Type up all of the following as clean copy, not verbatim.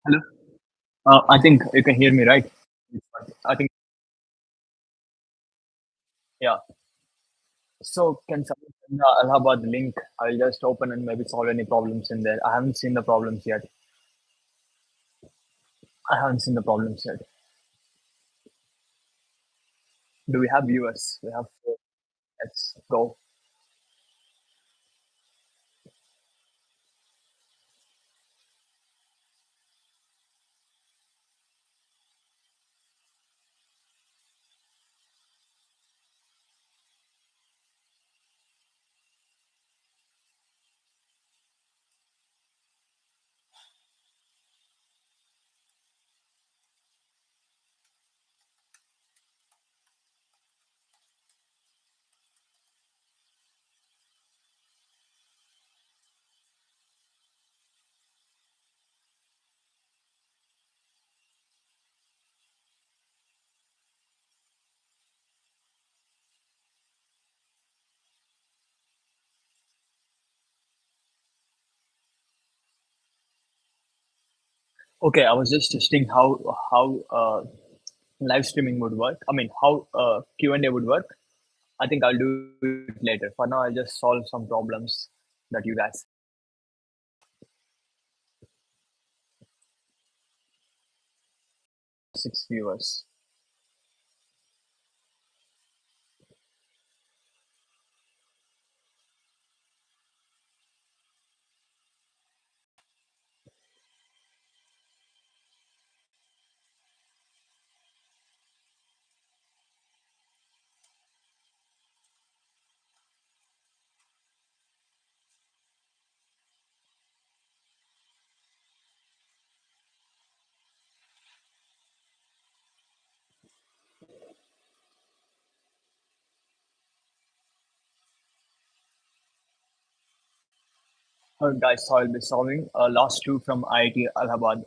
Hello. I think you can hear me, right? I think, yeah. So, can someone send the Allahabad link? I'll just open and maybe solve any problems in there. I haven't seen the problems yet. I haven't seen the problems yet. Do we have viewers? We have four. Let's go. Okay, I was just testing how live streaming would work. I mean, how Q&A would work. I think I'll do it later. For now, I'll just solve some problems that you guys. Six viewers. Guys, so I'll be solving last two from IIT Allahabad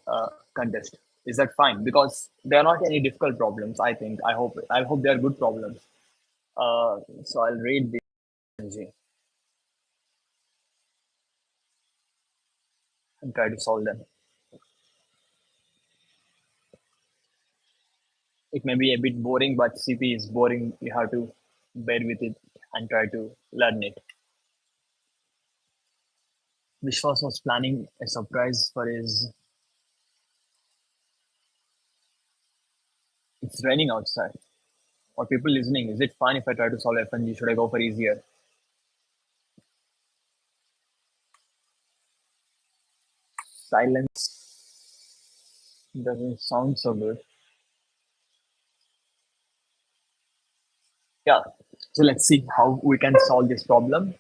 contest. Is that fine? Because they are not any difficult problems. I think. I hope they are good problems. So I'll read the and try to solve them. It may be a bit boring, but CP is boring. You have to bear with it and try to learn it. Vishwas was planning a surprise for his. It's raining outside. Or people listening, is it fine if I try to solve FNG? Should I go for easier? Silence doesn't sound so good. Yeah. So let's see how we can solve this problem.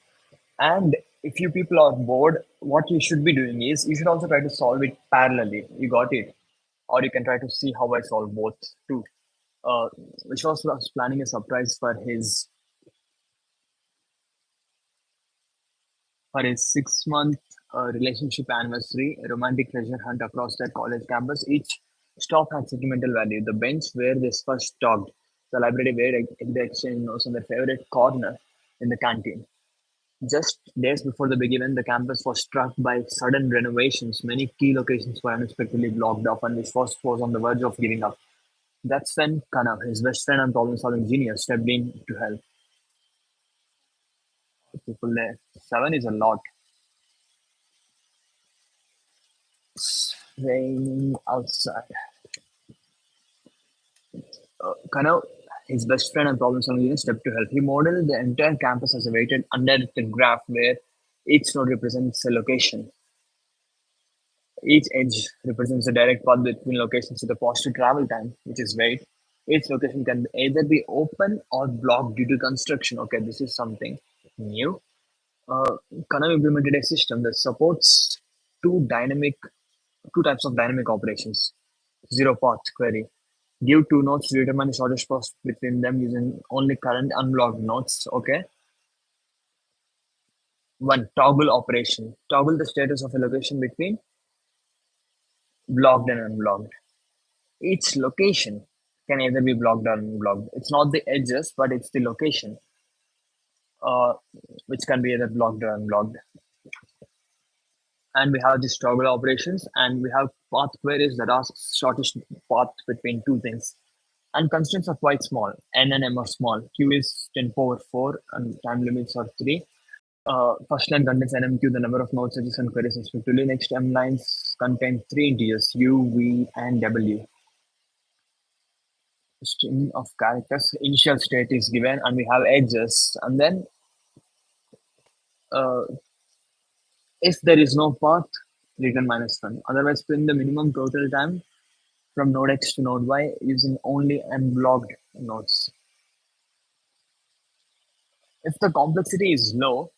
And if you people are bored, what you should be doing is you should also try to solve it parallelly. You got it? Or you can try to see how I solve both too. Uh, was planning a surprise for his 6 month relationship anniversary, a romantic treasure hunt across their college campus. Each stop had sentimental value. The bench where they first talked, the library where they exchanged notes, and their favorite corner in the canteen. Just days before the big event, the campus was struck by sudden renovations. Many key locations were unexpectedly blocked off, and Vishwas was on the verge of giving up. That's when Kanav, his best friend and problem-solving genius, stepped in to help people there. Seven is a lot. Raining outside. Kanav, his best friend and problem-solving genius, stepped to help. He modeled the entire campus as a weighted, undirected graph where each node represents a location. Each edge represents a direct path between locations with a positive travel time, which is weight. Each location can either be open or blocked due to construction. Okay, this is something new. Uh, Kanav implemented a system that supports two dynamic, two types of dynamic operations. Zero path query. Give two nodes to determine the shortest path between them using only current unblocked nodes. Okay. One toggle operation. Toggle the status of a location between blocked and unblocked. Each location can either be blocked or unblocked. It's not the edges, but it's the location, uh, which can be either blocked or unblocked. and we have these toggle operations, and we have path queries that are shortest path between two things. And constraints are quite small. N and M are small. Q is 10 power 4, and time limits are 3. First line contains NMQ, the number of nodes, edges, and queries respectively. Next M lines contain three integers, U, V, and W. String of characters. Initial state is given, and we have edges. And then, uh, if there is no path, return -1. Otherwise, print the minimum total time from node X to node Y using only unblocked nodes. If the complexity is low,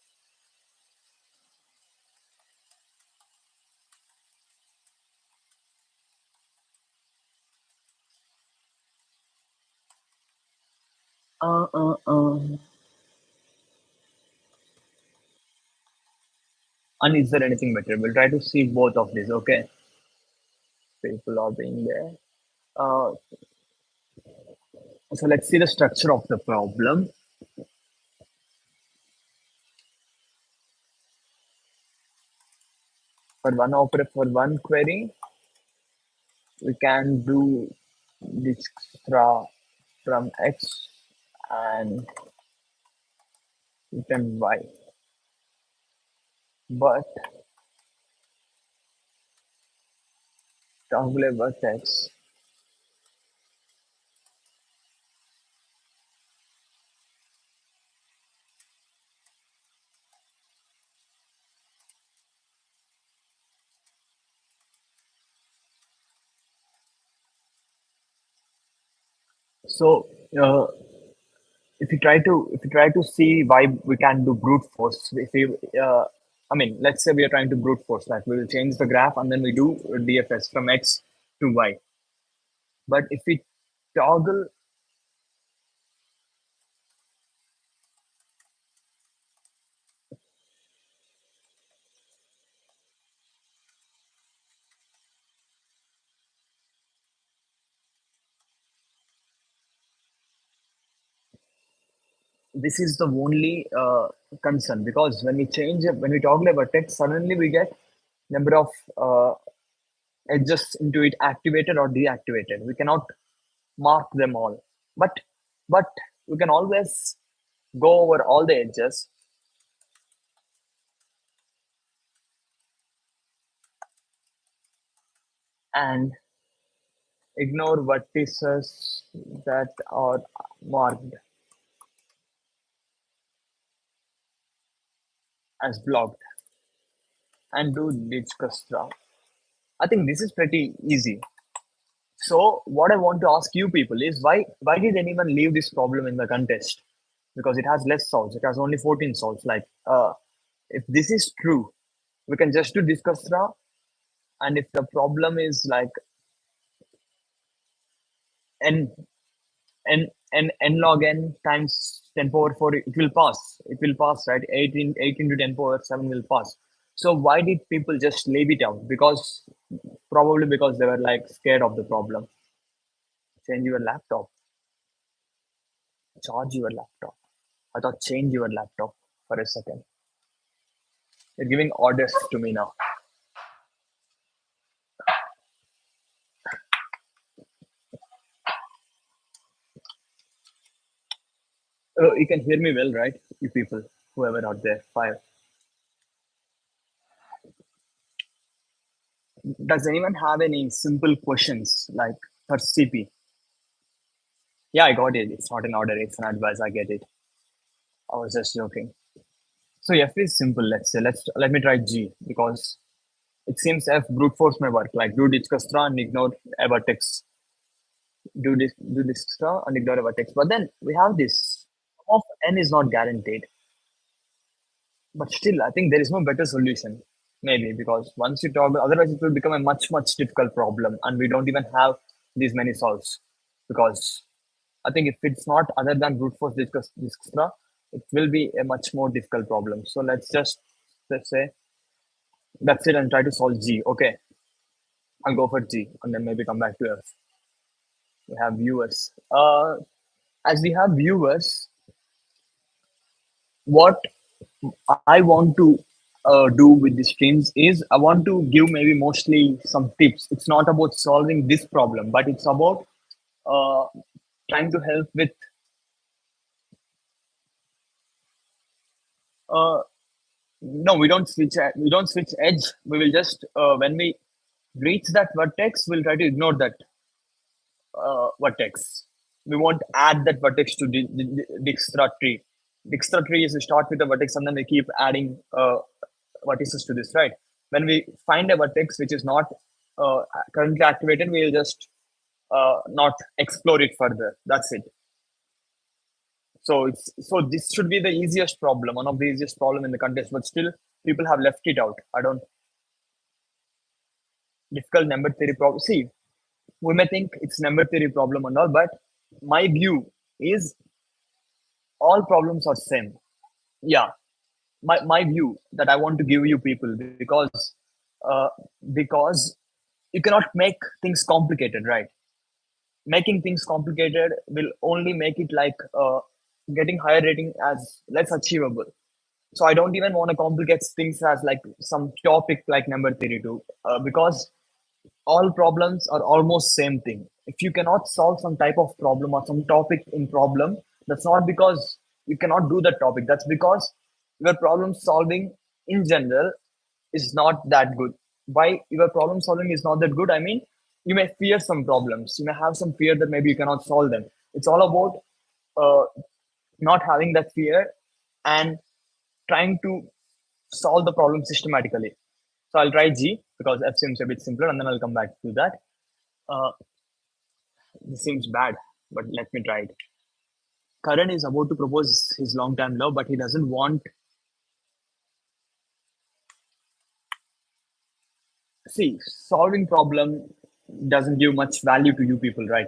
uh, uh, uh, and is there anything better? We'll try to see both of these. Okay, people are being there. Uh, so let's see the structure of the problem. For one query, we can do this from X and return Y. But toggle a vertex. So uh, if you try to see why we can do brute force, if we I mean, let's say we are trying to brute force, like we will change the graph and then we do DFS from X to Y. But if we toggle, this is the only concern, because when we toggle a vertex, suddenly we get number of edges into it activated or deactivated. We cannot mark them all, but but we can always go over all the edges and ignore vertices that are marked as blocked and do Dijkstra. I think this is pretty easy. So what I want to ask you people is, why did anyone leave this problem in the contest? Because it has less solves. It has only 14 solves. Like if this is true, we can just do Dijkstra, and if the problem is like n n n log n times 10 power 4, it will pass. It will pass, right? 8 into 10 power 7 will pass. So why did people just leave it out? Because probably because they were like scared of the problem. Change your laptop. Charge your laptop. I thought change your laptop for a second. You're giving orders to me now. You can hear me well, right? You people, whoever out there, fire. Does anyone have any simple questions like for CP? Yeah, I got it. It's not an order, it's an advice. I get it. I was just joking. So F is simple. Let's say let me try G, because it seems F brute force may work. Like do this extra and ignore a vertex. Do this extra and ignore a vertex. But then we have this of n is not guaranteed. But still, I think there is no better solution. Maybe because once you toggle, otherwise it will become a much difficult problem, and we don't even have these many solves. Because I think if it's not other than brute force discuss extra, it will be a much more difficult problem. So let's say that's it and try to solve G. Okay, I'll go for G and then maybe come back to F. We have viewers. As we have viewers, what I want to do with the streams is I want to give maybe mostly some tips. It's not about solving this problem, but it's about uh, trying to help with. Uh, no, we don't switch. We don't switch edge. We will just when we reach that vertex, we'll try to ignore that vertex. We won't add that vertex to the Dijkstra tree. Dijkstra tree is to start with a vertex and then we keep adding vertices to this, right? When we find a vertex which is not currently activated, we'll just not explore it further. That's it. So this should be the easiest problem, one of the easiest problem in the contest, but still people have left it out. I don't difficult number theory problem. See, we may think it's number theory problem and all, but my view is all problems are same. Yeah, my view that I want to give you people uh, because you cannot make things complicated, right? Making things complicated will only make it like getting higher rating as less achievable. So I don't even want to complicate things as like some topic like number theory too, because all problems are almost same thing. If you cannot solve some type of problem or some topic in problem, that's not because you cannot do that topic. That's because your problem solving in general is not that good. Why your problem solving is not that good? I mean, you may fear some problems. You may have some fear that maybe you cannot solve them. It's all about uh, not having that fear and trying to solve the problem systematically. So I'll try G because F seems a bit simpler, and then I'll come back to that. Uh, this seems bad, but let me try it. Karan is about to propose his long-time love, but he doesn't want. See, solving problem doesn't give much value to you people, right?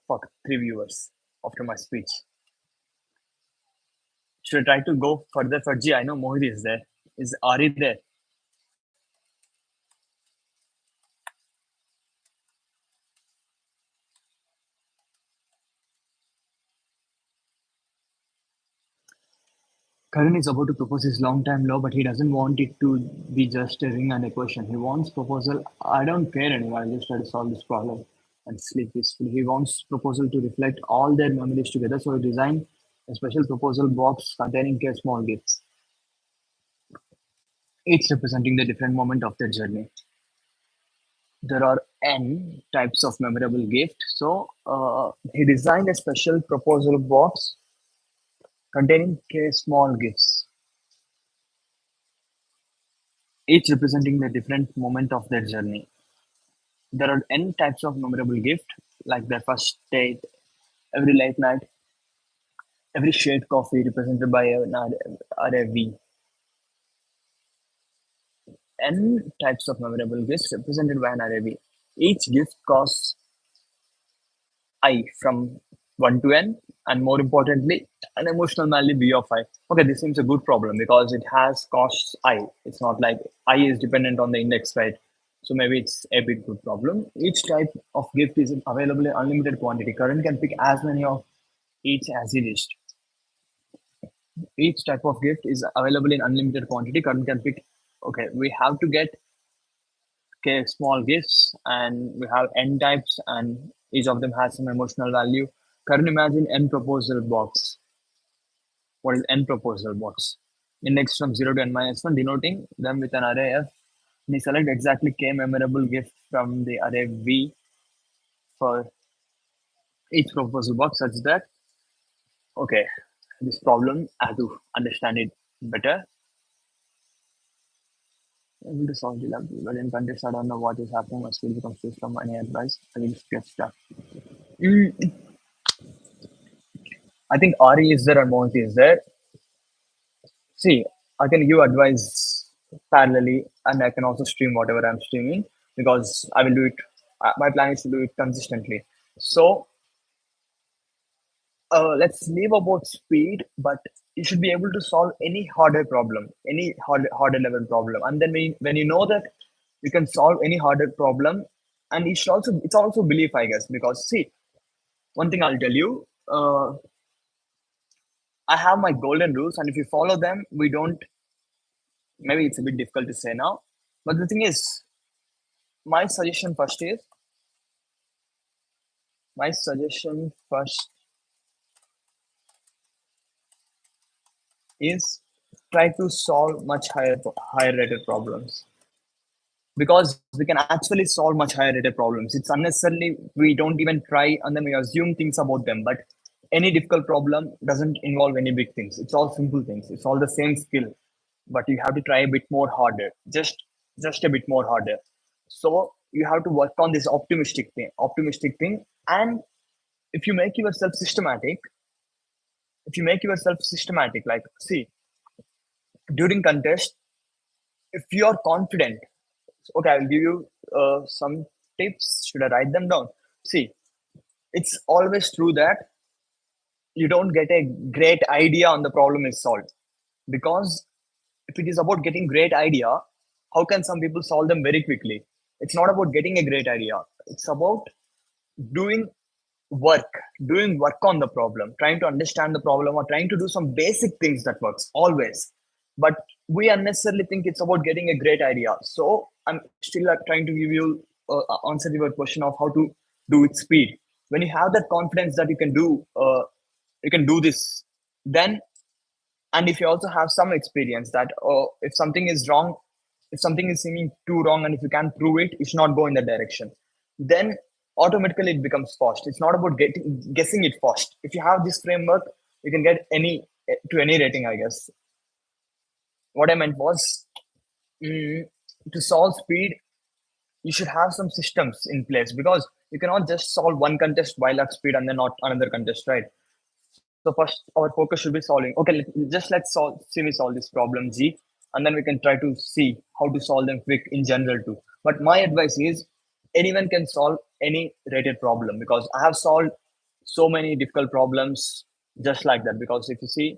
Fuck, three viewers after my speech. Should I try to go further for G? I know Mohit is there. Is Ari there? Karan is about to propose his long-time love, but he doesn't want it to be just a ring and a question. He wants proposal. I don't care anymore. I'll just try to solve this problem and sleep peacefully. He wants proposal to reflect all their memories together. So he designed a special proposal box containing a small gifts, each representing the different moment of their journey. There are n types of memorable gift. So he designed a special proposal box containing k small gifts, each representing the different moment of their journey. There are n types of memorable gift, like their first date, every late night, every shared coffee represented by an RAV. N types of memorable gifts represented by an RAV. Each gift costs I from 1 to n, and more importantly, an emotional value b of I. Okay, this seems a good problem because it has costs I. It's not like I is dependent on the index, right? So maybe it's a bit good problem. Each type of gift is available in unlimited quantity. Current can pick as many of each as he wished. Each type of gift is available in unlimited quantity. Current can pick. Okay, we have to get small gifts, and we have n types, and each of them has some emotional value. Current imagine n proposal box. What is n proposal box? Index from 0 to n minus 1, denoting them with an array F. And we select exactly k memorable gift from the array V for each proposal box such that, okay, this problem, I have to understand it better. Able to solve the lab, but in context, I don't know what is happening. Must be confused from any advice. I will get stuck. Mm, I think Ari is there and Monty is there. See, I can give advice parallelly, and I can also stream whatever I'm streaming because I will do it. My plan is to do it consistently. So let's leave about speed, but you should be able to solve any harder problem, any harder level problem, and then when you know that you can solve any harder problem, and you should also it's also belief, I guess, because see, one thing I'll tell you. I have my golden rules, and if you follow them, we don't Maybe it's a bit difficult to say now, but the thing is, my suggestion first is my suggestion first is try to solve much higher rated problems, because we can actually solve much higher rated problems. It's unnecessarily we don't even try and then we assume things about them. But any difficult problem doesn't involve any big things. It's all simple things. It's all the same skill, but you have to try a bit more harder. Just a bit more harder. So you have to work on this optimistic thing. And if you make yourself systematic, like, see, during contest, if you're confident, okay, I'll give you some tips. Should I write them down? See, it's always true that you don't get a great idea on the problem is solved, because if it is about getting great idea, how can some people solve them very quickly? It's not about getting a great idea. It's about doing work doing work on the problem, trying to understand the problem, or trying to do some basic things that works always. But we unnecessarily think it's about getting a great idea. So I'm still trying to give you answer your question of how to do with speed. When you have that confidence that you can do this, then, and if you also have some experience that, if something is wrong, if something is seeming too wrong, and if you can prove it, you should not go in that direction, then automatically it becomes fast. It's not about guessing it fast. If you have this framework, you can get any rating, I guess. What I meant was, mm, to solve speed, you should have some systems in place, because you cannot just solve one contest while at speed and then not another contest, right? So first, our focus should be solving. Okay, let's solve. See me solve this problem G, and then we can try to see how to solve them quick in general too. But my advice is, anyone can solve any rated problem, because I have solved so many difficult problems just like that. Because if you see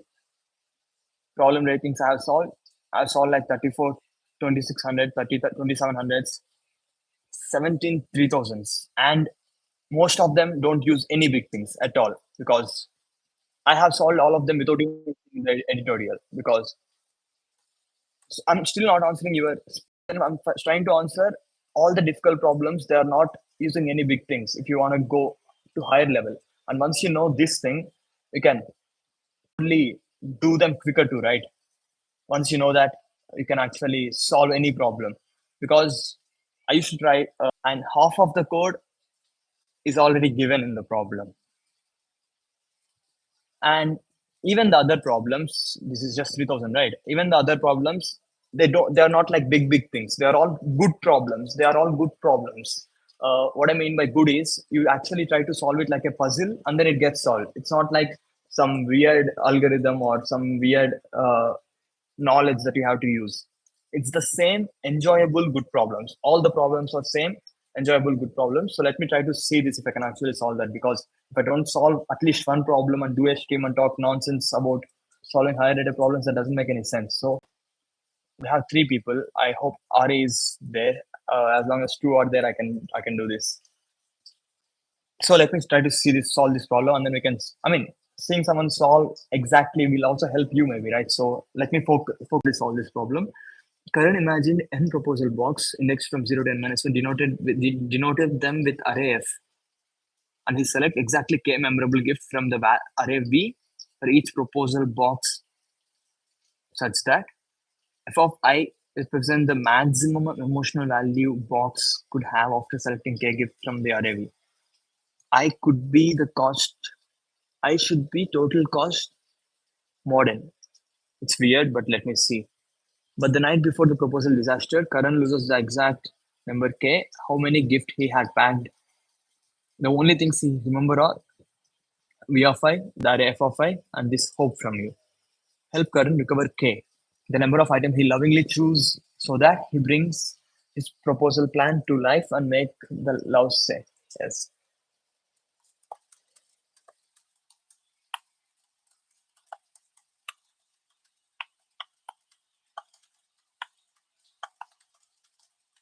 problem ratings I have solved like 34, 2600, 30, 2700s, 17 3000s, and most of them don't use any big things at all, because I have solved all of them without even seeing the editorial. Because I'm still not answering your. I'm trying to answer all the difficult problems. They are not using any big things. If you want to go to higher level, and once you know this thing, you can only do them quicker too, right? Once you know that, you can actually solve any problem. Because I used to try, and half of the code is already given in the problem. And even the other problems, this is just 3000, right? Even the other problems, they're not like big things. They are all good problems. They are all good problems. What I mean by good is, you actually try to solve it like a puzzle, and then it gets solved. It's not like some weird algorithm or some weird knowledge that you have to use. It's the same enjoyable good problems. All the problems are same enjoyable good problems. So let me try to see this if I can actually solve that. Because if I don't solve at least one problem and do a stream and talk nonsense about solving higher rated problems, that doesn't make any sense. So we have three people. I hope Ari is there. As long as two are there, I can do this. So let me try to see this solve this problem, and then we can. I mean, seeing someone solve exactly will also help you, maybe, right? So let me focus solve this problem. Karan imagined n proposal box indexed from 0 to n minus 1, denoted them with array f, and he select exactly k memorable gift from the array b for each proposal box, such that f of I represent the maximum emotional value box could have after selecting k gift from the array b. I could be the cost. I should be total cost modern. It's weird, but let me see. But the night before the proposal disaster, Karan loses the exact number K, how many gift he had packed. The only things he remember are V of I, the array F of I, and this hope from you. Help Karan recover K, the number of items he lovingly choose, so that he brings his proposal plan to life and make the love say. Yes.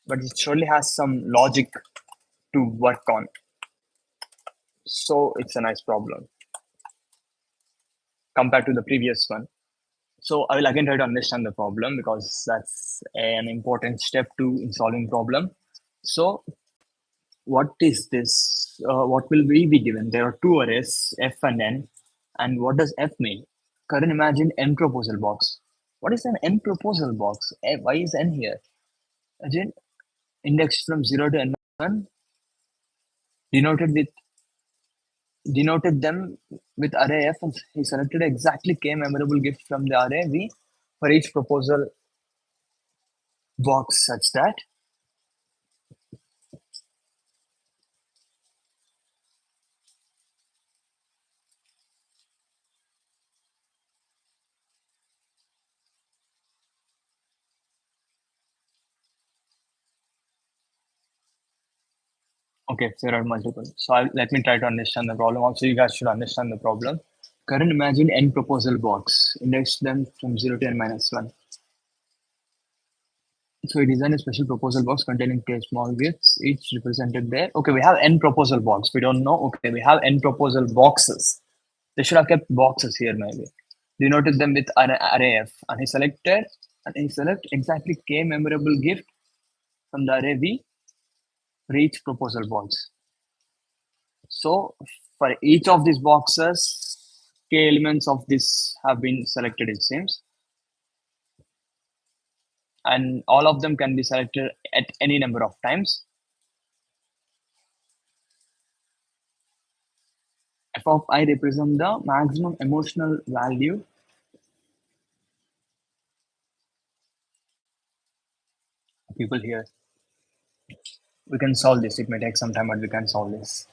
But it surely has some logic to work on. So it's a nice problem compared to the previous one. So I will again try to understand the problem because that's an important step to in solving problem. So what is this? What will we be given? There are two arrays, F and N. And what does F mean? Current imagine N proposal box. What is an N proposal box? Why is N here? Imagine index from 0 to N1 denoted with denoted them with array F, and he selected exactly k memorable gift from the array V for each proposal box such that okay, there are multiple. So let me try to understand the problem. Also, you guys should understand the problem. Current imagine n proposal box. Index them from 0 to n minus 1. So we design a special proposal box containing k small gifts, each represented there. Okay, we have n proposal box. We don't know. Okay, we have n proposal boxes. They should have kept boxes here maybe. Denoted them with array F. And he select exactly k memorable gift from the array V for each proposal box. So for each of these boxes, k elements of this have been selected, it seems. And all of them can be selected at any number of times. F of I represent the maximum emotional value. People here, we can solve this. It may take some time, but we can solve this.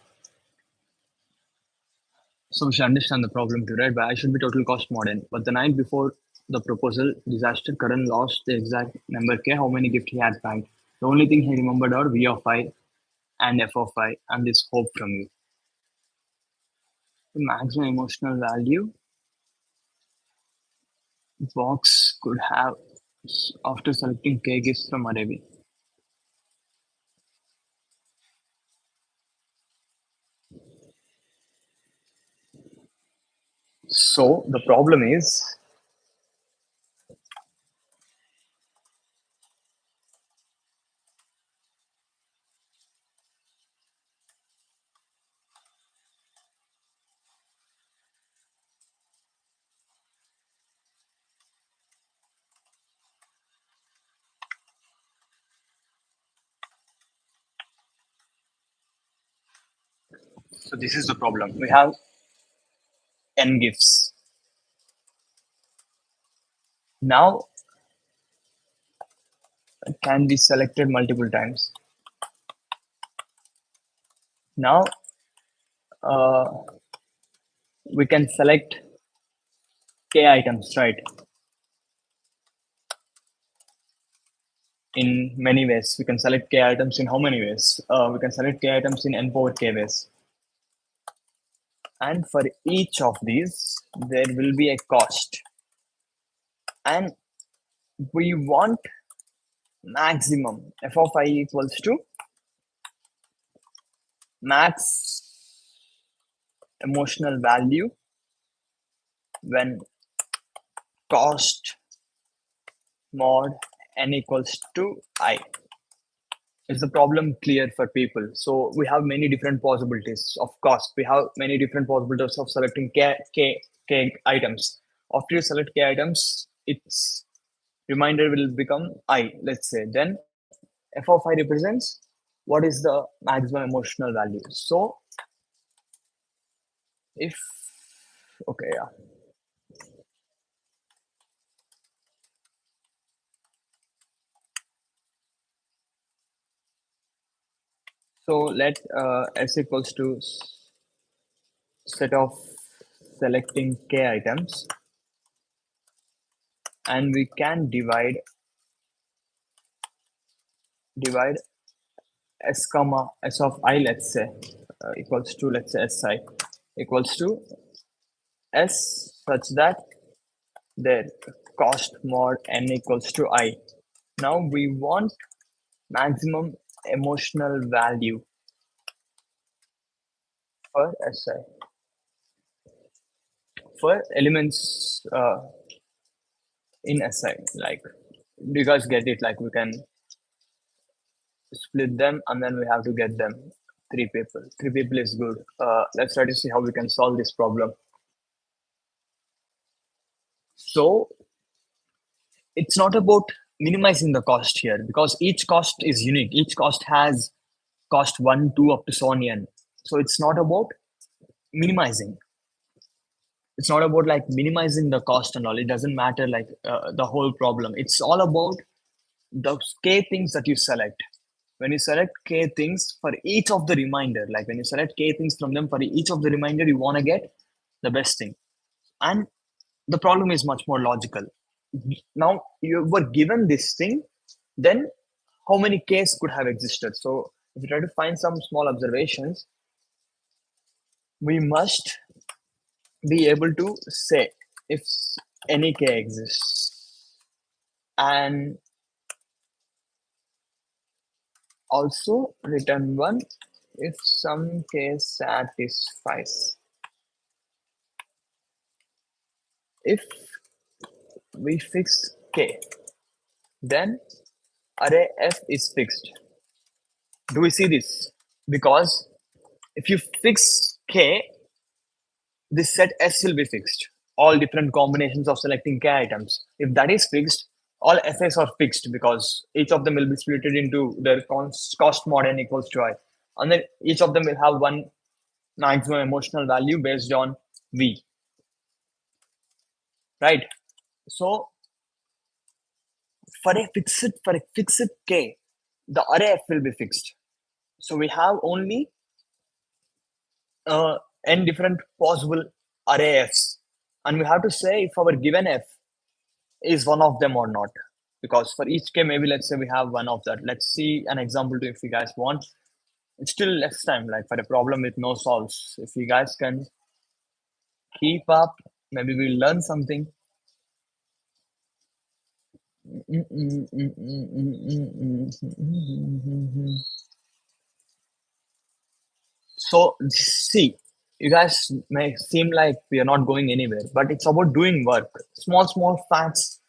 So we should understand the problem too, right? But I should be total cost modern. But the night before the proposal disaster, Karan lost the exact number K, how many gift he had packed. The only thing he remembered are V of I and F of I and this hope from you. The maximum emotional value box could have after selecting K gifts from array. So the problem is, so this is the problem. We have n gifts. Now it can be selected multiple times. Now uh, we can select k items, right? In many ways. We can select k items in how many ways? We can select k items in n power k ways. And for each of these, there will be a cost. And we want maximum f of I equals to max emotional value when cost mod n equals to I. Is the problem clear for people? So we have many different possibilities of cost. We have many different possibilities of selecting k items. After you select k items, its remainder will become I, let's say. Then f of I represents what is the maximum emotional value. So if, okay, yeah. So let s equals to set of selecting k items, and we can divide s comma s of I, let's say, equals to, let's say, si equals to s such that their cost mod n equals to I. Now we want maximum emotional value for si for elements. in SI. Like, do you guys get it? Like, we can split them and then we have to get them. Three people. Three people is good. Let's try to see how we can solve this problem. So it's not about minimizing the cost here because each cost is unique. Each cost has cost 1, 2 up to so on n. So it's not about minimizing. It's not about like minimizing the cost and all. It doesn't matter like the whole problem. It's all about the k things that you select. When you select k things for each of the remainder, like when you select k things from them for each of the remainder, you want to get the best thing. And the problem is much more logical. Now you were given this thing, then how many k's could have existed? So if you try to find some small observations, we must be able to say if any k exists, and also return one if some k satisfies. If we fix k, then array f is fixed. Do we see this? Because if you fix k, this set S will be fixed. All different combinations of selecting k items. If that is fixed, all Fs are fixed because each of them will be split into their cost mod n equals to I. And then each of them will have one maximum emotional value based on V. Right? So for a fixed k, the array F will be fixed. So we have only n different possible array Fs. And we have to say if our given F is one of them or not. Because for each k, maybe let's say we have one of that. Let's see an example to if you guys want. It's still less time, like for a problem with no solves. If you guys can keep up, maybe we'll learn something. So see, you guys may seem like we are not going anywhere, but it's about doing work. Small facts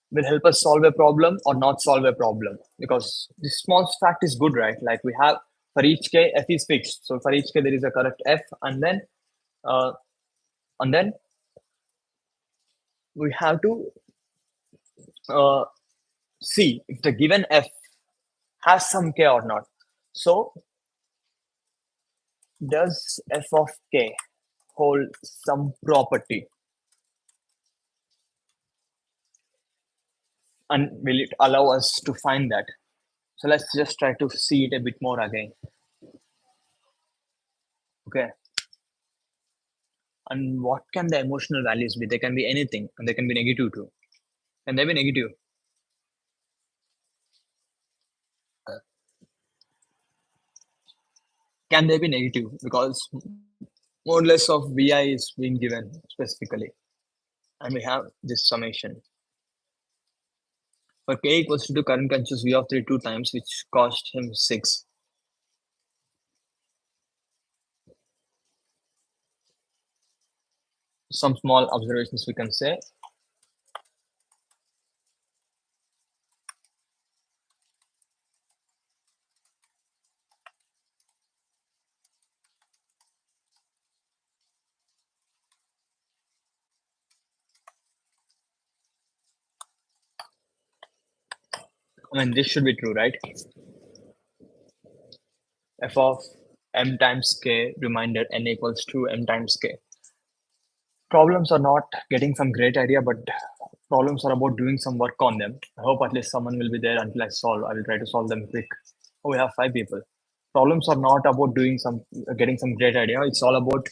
will help us solve a problem or not solve a problem because this small fact is good, right? Like we have for each k, f is fixed. So for each k, there is a correct f, uh, and then we have to uh, see if the given f has some k or not. So does f of k hold some property, and will it allow us to find that? So let's just try to see it a bit more again. Okay. And what can the emotional values be? They can be anything, and they can be negative too. Can they be negative? Can they be negative? Because modulus of vi is being given specifically, and we have this summation. For k equals to 2, current consumes v of 3 two times, which cost him 6. Some small observations we can say. I mean, this should be true, right? F of m times k, reminder n equals to m times k. Problems are not getting some great idea, but problems are about doing some work on them. I hope at least someone will be there until I solve. I will try to solve them quick. Oh, we have 5 people. Problems are not about doing some getting some great idea. It's all about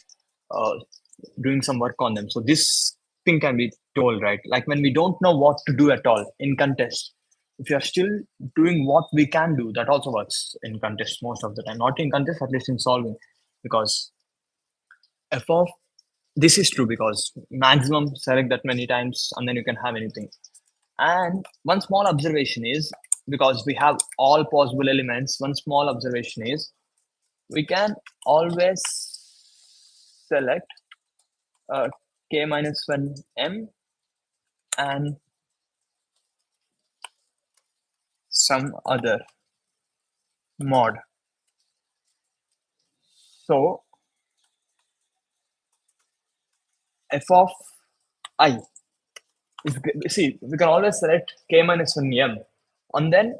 uh, doing some work on them. So this thing can be told, right? Like when we don't know what to do at all in contest, if you are still doing what we can do, that also works in contest most of the time. Not in contest, at least in solving, because f of this is true because maximum select that many times and then you can have anything. And one small observation is because we have all possible elements, one small observation is we can always select k minus 1 m and some other mod. So f of I is see, we can always select k minus 1 m, and then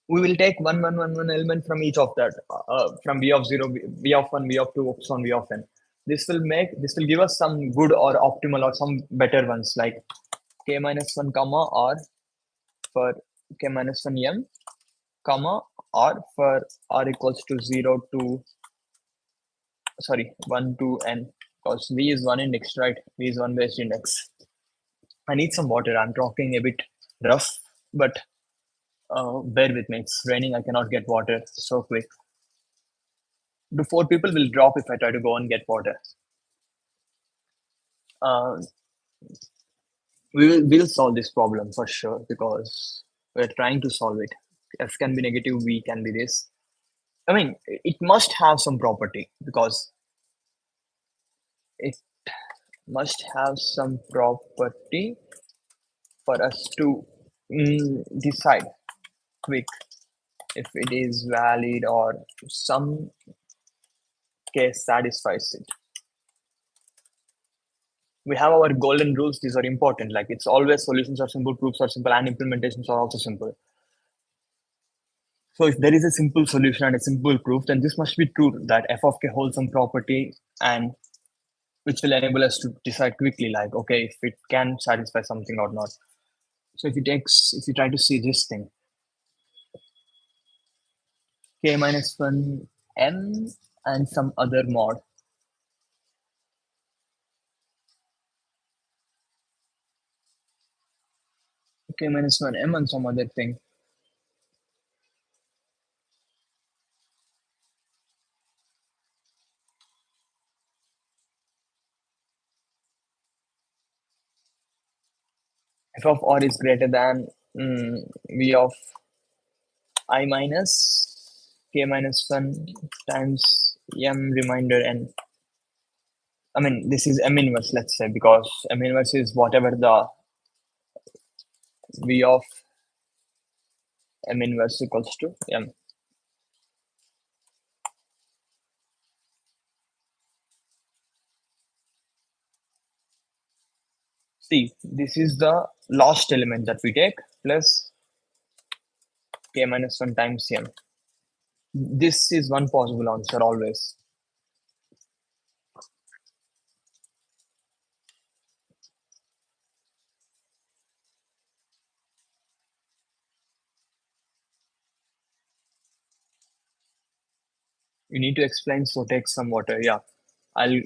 we will take one element from each of that, from v of 0, v of 1, v of 2, so on v of n. This will give us some good or optimal or some better ones like k minus 1 comma or for k minus 1 m comma or for r equals to 0 to, sorry, 1 to n, because v is 1 index, right? V is 1 based index. I need some water. I'm talking a bit rough, but bear with me. It's raining. I cannot get water so quick. The 4 people will drop if I try to go and get water. Uh, we'll solve this problem for sure because we're trying to solve it. F can be negative, V can be this. I mean, it must have some property because it must have some property for us to decide quick if it is valid or some case satisfies it. We have our golden rules. These are important. Like it's always solutions are simple, proofs are simple, and implementations are also simple. So if there is a simple solution and a simple proof, then this must be true that f of k holds some property and which will enable us to decide quickly, like, okay, if it can satisfy something or not. So if you try to see this thing, k minus 1 m and some other mod. K minus 1 m and some other thing. F of r is greater than v of I minus k minus 1 times m remainder n. I mean, this is m inverse, let's say, because m inverse is whatever the v of m inverse equals to m. See, this is the last element that we take plus k minus 1 times m. This is one possible answer always. You need to explain, so take some water. Yeah, I'll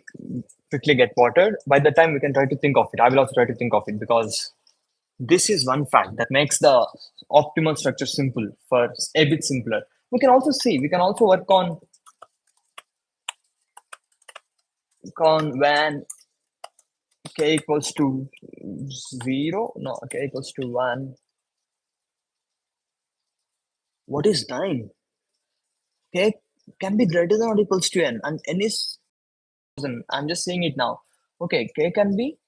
quickly get water. By the time we can try to think of it, I will also try to think of it because this is one fact that makes the optimal structure simple for a bit simpler. We can also see, we can also work on when k equals to 0, no, k equals to 1. What is 9? K can be greater than or equals to n, and n is 1000. I'm just saying it now. Okay, k can be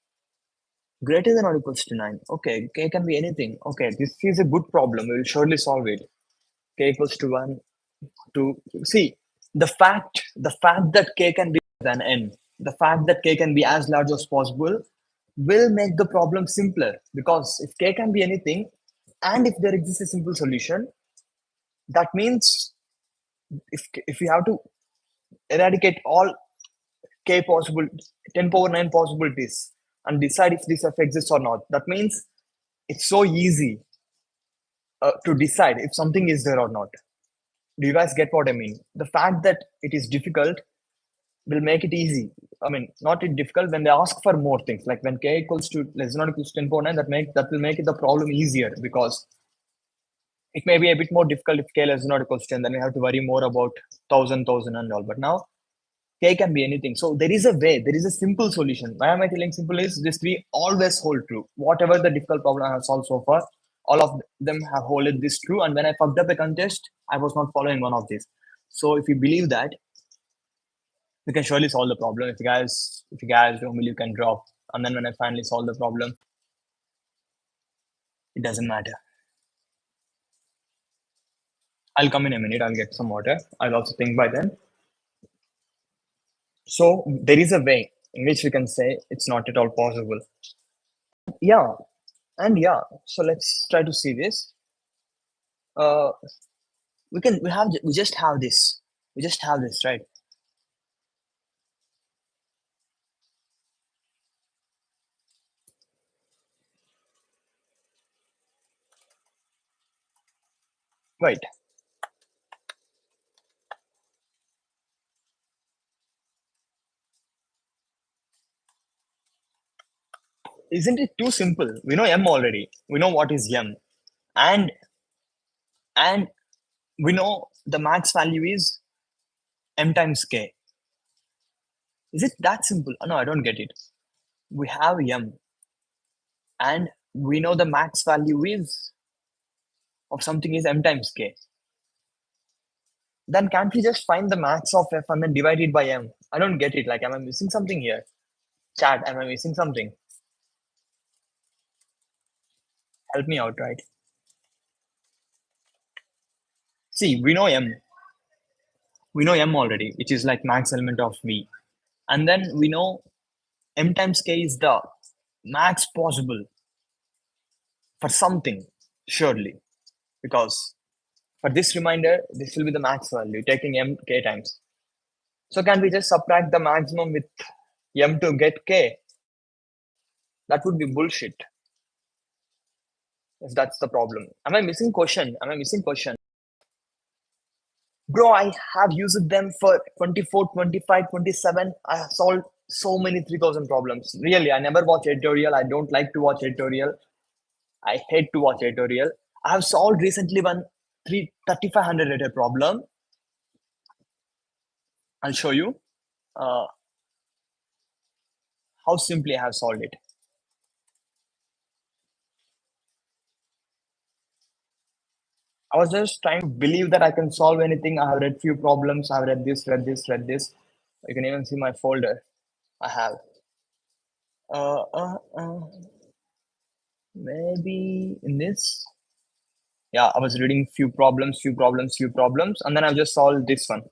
greater than or equals to 9. Okay, k can be anything. Okay, this is a good problem. We will surely solve it. K equals to 1, to see the fact that k can be than n, the fact that k can be as large as possible will make the problem simpler because if k can be anything and if there exists a simple solution, that means if we have to eradicate all k possible 10 power 9 possibilities and decide if this f exists or not, that means it's so easy to decide if something is there or not. Do you guys get what I mean? The fact that it is difficult will make it easy. I mean, not it difficult when they ask for more things. Like when k equals to less than or equals to 10 power 9, that will make it the problem easier because it may be a bit more difficult if k less than or equals to 10. Then we have to worry more about thousand and all. But now k can be anything. So there is a way. There is a simple solution. Why am I telling simple? Is these three always hold true. Whatever the difficult problem I have solved so far, all of them have holded this true. And when I fucked up a contest, I was not following one of these. So if you believe that, we can surely solve the problem. If you guys don't believe, you can drop. And then when I finally solve the problem, it doesn't matter. I'll come in a minute. I'll get some water. I'll also think by then. So there is a way in which we can say it's not at all possible. Yeah, and yeah. So let's try to see this. Uh, we just have this. We just have this, right? Right. Isn't it too simple? We know m already. We know what is m, and and we know the max value is m times k. Is it that simple? No, I don't get it. We have m, and we know the max value is of something is m times k. Then can't we just find the max of f and then divide it by m? I don't get it. Like, am I missing something here? Chat, am I missing something? Help me out, right? See, we know m already, which is like max element of v. And then we know m times k is the max possible for something, surely. Because for this reminder, this will be the max value, taking m k times. So can we just subtract the maximum with m to get k? That would be bullshit if that's the problem. Am I missing question? Am I missing question? Bro, I have used them for 24, 25, 27. I have solved so many 3000 problems. Really, I never watch editorial. I don't like to watch editorial. I hate to watch editorial. I have solved recently one 3500 rated problem. I'll show you uh, how simply I have solved it. I was just trying to believe that I can solve anything. I have read few problems. I have read this, read this, read this. You can even see my folder. I have. Uh, uh, uh, Maybe in this. Yeah, I was reading few problems, and then I've just solved this one.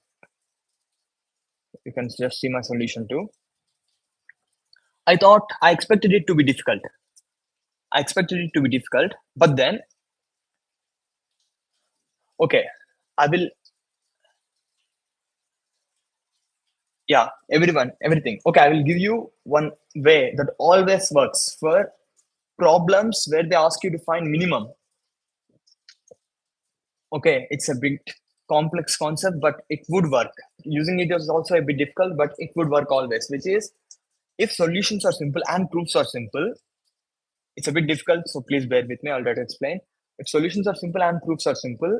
You can just see my solution too. I expected it to be difficult. I expected it to be difficult, but then, okay, I will, yeah, everything. Okay, I will give you one way that always works for problems where they ask you to find minimum. Okay, it's a bit complex concept, but it would work. Using it is also a bit difficult, but it would work always, which is if solutions are simple and proofs are simple, it's a bit difficult, so please bear with me. I'll try to explain. If solutions are simple and proofs are simple,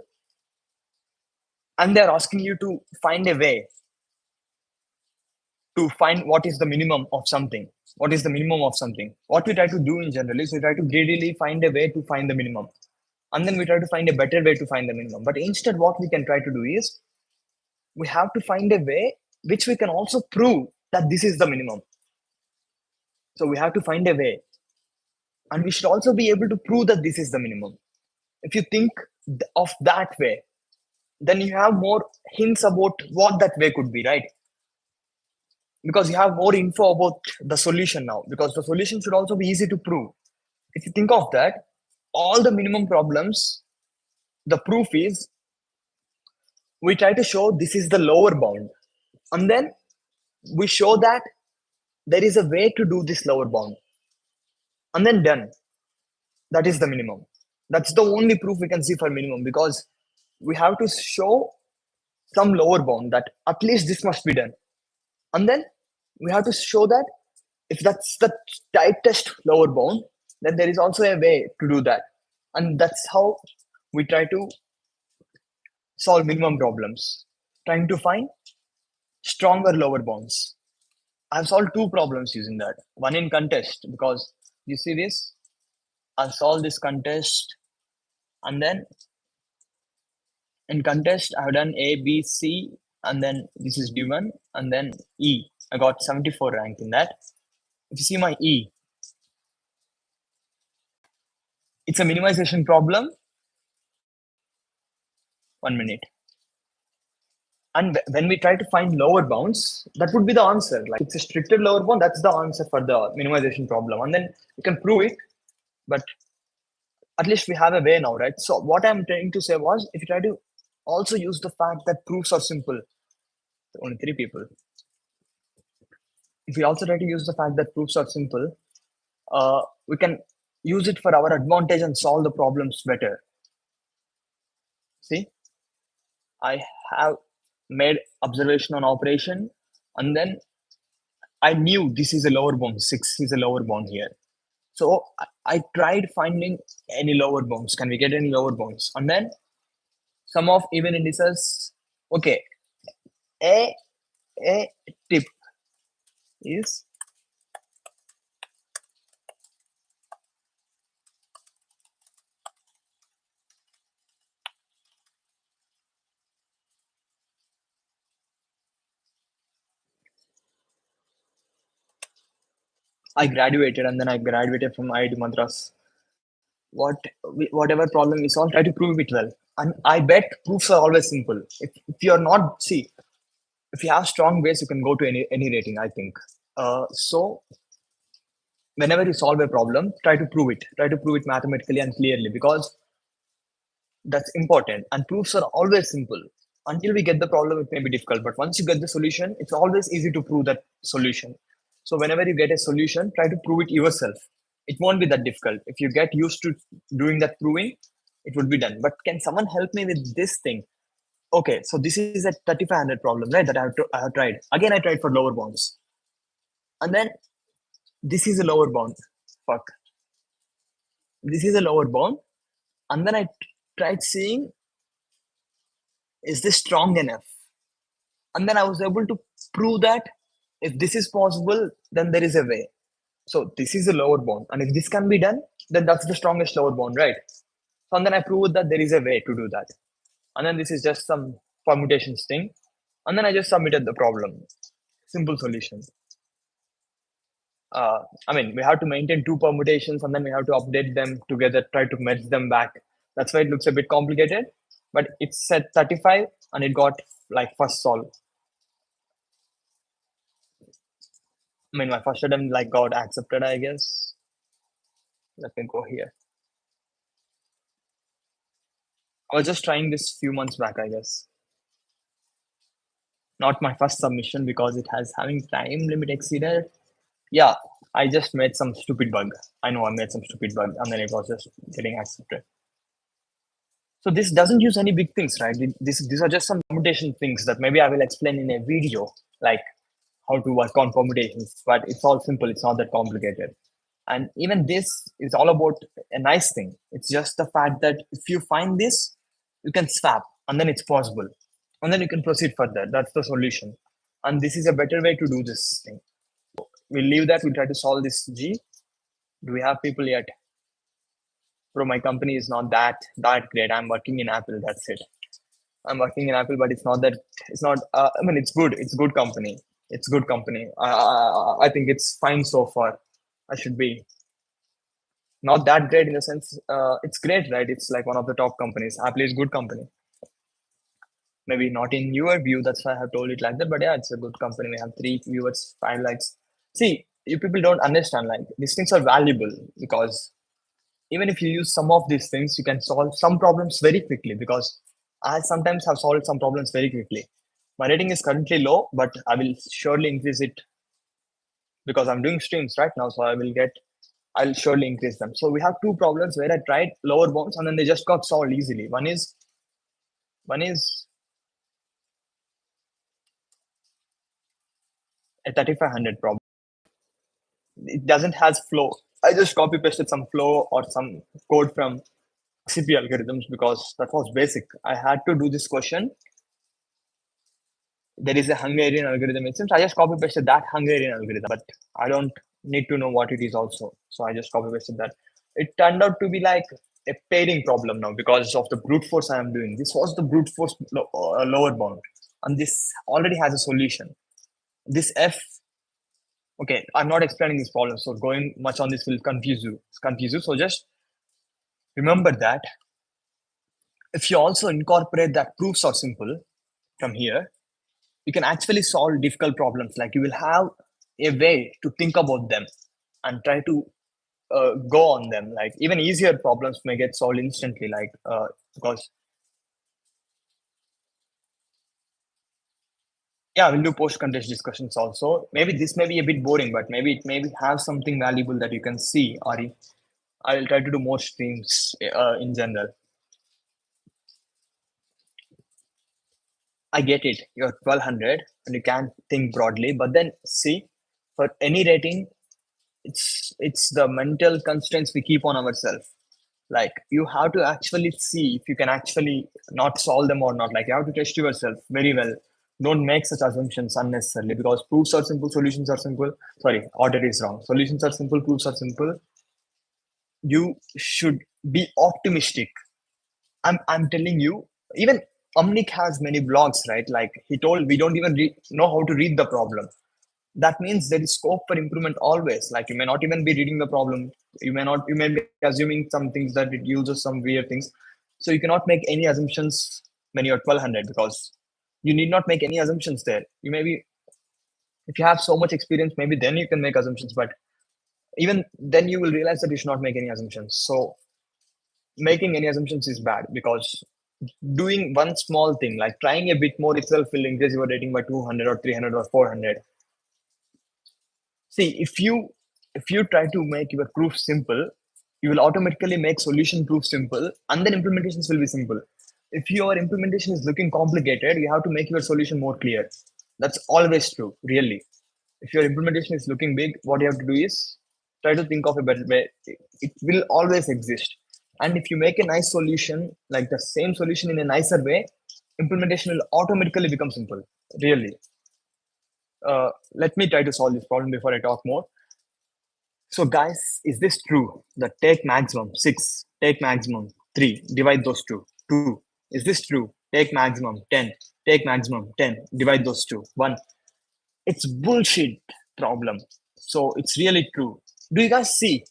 and they're asking you to find a way to find what is the minimum of something, what is the minimum of something, what we try to do in general is we try to greedily find a way to find the minimum. And then we try to find a better way to find the minimum. But instead, what we can try to do is we have to find a way which we can also prove that this is the minimum. So we have to find a way. And we should also be able to prove that this is the minimum. If you think of that way, then you have more hints about what that way could be, right? Because you have more info about the solution now, because the solution should also be easy to prove. If you think of that, all the minimum problems, the proof is we try to show this is the lower bound, and then we show that there is a way to do this lower bound, and then done. That is the minimum. That's the only proof we can see for minimum, because we have to show some lower bound that at least this must be done. And then we have to show that if that's the tightest lower bound, then there is also a way to do that. And that's how we try to solve minimum problems, trying to find stronger lower bounds. I've solved two problems using that. One in contest, because you see this, I've solved this contest, and then in contest, I've done A, B, C, and then this is D1, and then E. I got 74 rank in that. If you see my E, it's a minimization problem. 1 minute. And when we try to find lower bounds, that would be the answer. Like it's a stricter lower bound, that's the answer for the minimization problem. And then you can prove it, but at least we have a way now, right? So what I'm trying to say was, if you try to also use the fact that proofs are simple, only three people. If we also try to use the fact that proofs are simple, we can use it for our advantage and solve the problems better. See, I have made observation on operation, and then I knew this is a lower bound. 6 is a lower bound here. So I tried finding any lower bounds. Can we get any lower bounds? And then sum of even indices. Okay, a a tip is I graduated, and then I graduated from IIT Madras. Whatever problem we solve, try to prove it well. And I bet proofs are always simple. If you're not, see, if you have strong base, you can go to any rating, I think. So whenever you solve a problem, try to prove it. Try to prove it mathematically and clearly, because that's important. And proofs are always simple. Until we get the problem, it may be difficult. But once you get the solution, it's always easy to prove that solution. So whenever you get a solution, try to prove it yourself. It won't be that difficult. If you get used to doing that proving, it would be done. But can someone help me with this thing? Okay, so this is a 3500 problem, right? That I have tried. Again, I tried for lower bounds. And then this is a lower bound. Fuck. This is a lower bound. And then I tried seeing, is this strong enough? And then I was able to prove that if this is possible, then there is a way. So this is a lower bound, and if this can be done, then that's the strongest lower bound, right? So and then I proved that there is a way to do that. And then this is just some permutations thing. And then I just submitted the problem. Simple solution. I mean, we have to maintain two permutations, and then we have to update them together, try to merge them back. That's why it looks a bit complicated, but it said 35 and it got like first solve. I mean, my first attempt like got accepted, I guess. Let me go here. I was just trying this few months back, I guess. Not my first submission because it has having time limit exceeded. Yeah, I just made some stupid bug. I know I made some stupid bug, and then it was just getting accepted. So this doesn't use any big things, right? These are just some permutation things that maybe I will explain in a video, like how to work on permutations. But it's all simple. It's not that complicated. And even this is all about a nice thing. It's just the fact that if you find this, you can swap, and then it's possible, and then you can proceed further. That's the solution. And this is a better way to do this thing. We'll leave that. We'll try to solve this G. Do we have people yet? Bro, my company is not that great. I'm working in Apple. That's it. I'm working in Apple, but it's not that. It's not. I mean, it's good. It's good company. It's good company. I think it's fine so far. I should be not that great in the sense. It's great, right? It's like one of the top companies. Apple is good company. Maybe not in your view. That's why I have told it like that. But yeah, it's a good company. We have 3 viewers, 5 likes. See, you people don't understand. Like these things are valuable because even if you use some of these things, you can solve some problems very quickly, because I sometimes have solved some problems very quickly. My rating is currently low, but I will surely increase it because I'm doing streams right now. So I'll surely increase them. So we have 2 problems where I tried lower bounds and then they just got solved easily. One is a 3500 problem. It doesn't has flow. I just copy pasted some flow or some code from CP algorithms because that was basic. I had to do this question. There is a Hungarian algorithm. It seems I just copy pasted that Hungarian algorithm, but I don't need to know what it is also. So I just copy pasted that. It turned out to be like a pairing problem now because of the brute force I am doing. This was the brute force lower bound, and this already has a solution. This F. Okay, I'm not explaining this problem, so going much on this will confuse you. So just remember that If you also incorporate that proofs are simple from here, you can actually solve difficult problems. Like you will have a way to think about them and try to go on them. Like even easier problems may get solved instantly. Like because yeah, we'll do post contest discussions also. Maybe this may be a bit boring, but maybe it maybe have something valuable that you can see. Ari, I'll try to do more streams in general. I get it. You're 1200 and you can't think broadly, but then see, for any rating, it's the mental constraints we keep on ourselves. Like you have to actually see if you can actually not solve them or not. Like you have to test yourself very well. Don't make such assumptions unnecessarily because proofs are simple, solutions are simple. Sorry, order is wrong. Solutions are simple, proofs are simple. You should be optimistic. I'm telling you, even Omnic has many blogs, right? Like he told, we don't even know how to read the problem. That means there is scope for improvement always. Like you may not even be reading the problem. You may be assuming some things that it uses some weird things. So you cannot make any assumptions when you're 1200 because you need not make any assumptions there. You may be, if you have so much experience, maybe then you can make assumptions, but even then you will realize that you should not make any assumptions. So making any assumptions is bad because doing one small thing like trying a bit more itself will increase your rating by 200 or 300 or 400. See, if you try to make your proof simple, you will automatically make solution proof simple and then implementations will be simple. If your implementation is looking complicated, you have to make your solution more clear. That's always true, really. If your implementation is looking big, what you have to do is try to think of a better way. It will always exist. And if you make a nice solution, like the same solution in a nicer way, implementation will automatically become simple, really. Let me try to solve this problem before I talk more. So, guys, is this true? The take maximum 6, take maximum 3, divide those two. 2. Is this true? Take maximum 10, take maximum 10, divide those two. 1. It's bullshit problem. So, it's really true. Do you guys see?